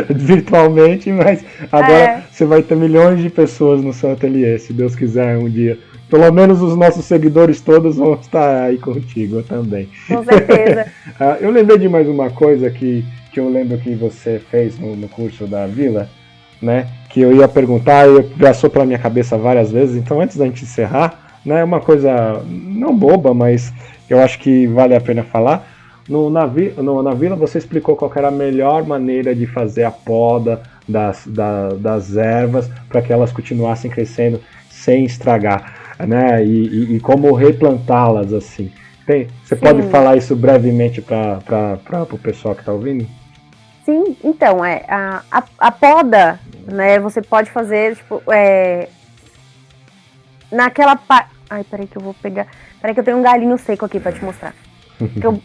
Virtualmente, mas agora você vai ter milhões de pessoas no seu ateliê, se Deus quiser, um dia. Pelo menos os nossos seguidores todos vão estar aí contigo também. Com certeza. Eu lembrei de mais uma coisa que eu lembro que você fez no curso da Vila, né? Que eu ia perguntar e passou pela minha cabeça várias vezes. Então, antes da gente encerrar, né, uma coisa não boba, mas eu acho que vale a pena falar. Na Vila você explicou qual era a melhor maneira de fazer a poda das ervas para que elas continuassem crescendo sem estragar, né? E como replantá-las assim. Você pode falar isso brevemente para o pessoal que está ouvindo? Sim, então, a poda, né, você pode fazer, tipo, naquela parte... Ai, peraí que eu vou pegar... Peraí que eu tenho um galinho seco aqui pra te mostrar.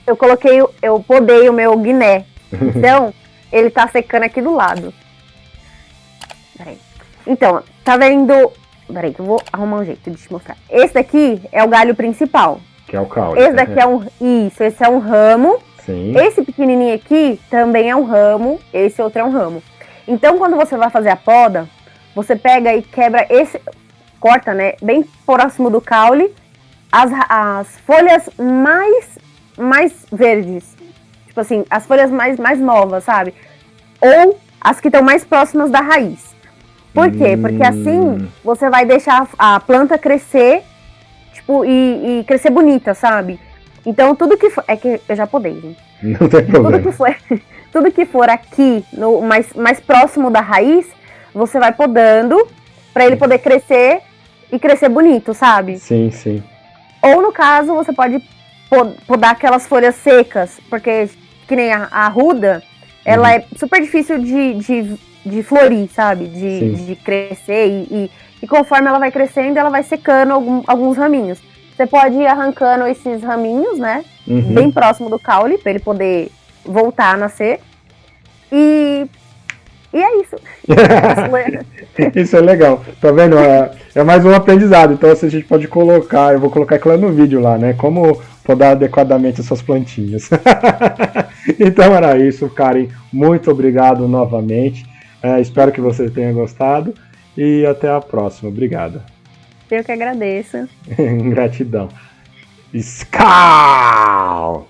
Eu podei o meu guiné. Então, ele tá secando aqui do lado. Peraí. Então, tá vendo... Peraí que eu vou arrumar um jeito de te mostrar. Esse daqui é o galho principal. Que é o caule. Esse daqui esse é um ramo. Sim. Esse pequenininho aqui também é um ramo. Esse outro é um ramo. Então, quando você vai fazer a poda, você pega e quebra esse... Corta, né? Bem próximo do caule. As folhas mais verdes. Tipo assim, as folhas mais novas, sabe? Ou as que estão mais próximas da raiz. Por quê? Porque assim você vai deixar a planta crescer, tipo, e crescer bonita, sabe? Então tudo que for... É que eu já podei, gente. Não tem problema. Tudo que for aqui, mais próximo da raiz, você vai podando pra ele poder crescer e crescer bonito, sabe? Sim, sim. Ou no caso, você pode podar aquelas folhas secas, porque que nem a arruda, ela é super difícil de florir, sabe? De crescer e conforme ela vai crescendo, ela vai secando alguns raminhos. Você pode ir arrancando esses raminhos, né? Bem próximo do caule, pra ele poder voltar a nascer. E é isso. Isso é legal. Tá vendo? É mais um aprendizado. Então assim, a gente pode colocar, eu vou colocar aquilo no vídeo lá, né? Como podar adequadamente essas plantinhas. Então era isso, Karen. Muito obrigado novamente. Espero que você tenha gostado e até a próxima. Obrigado. Eu que agradeço. Gratidão. Skol!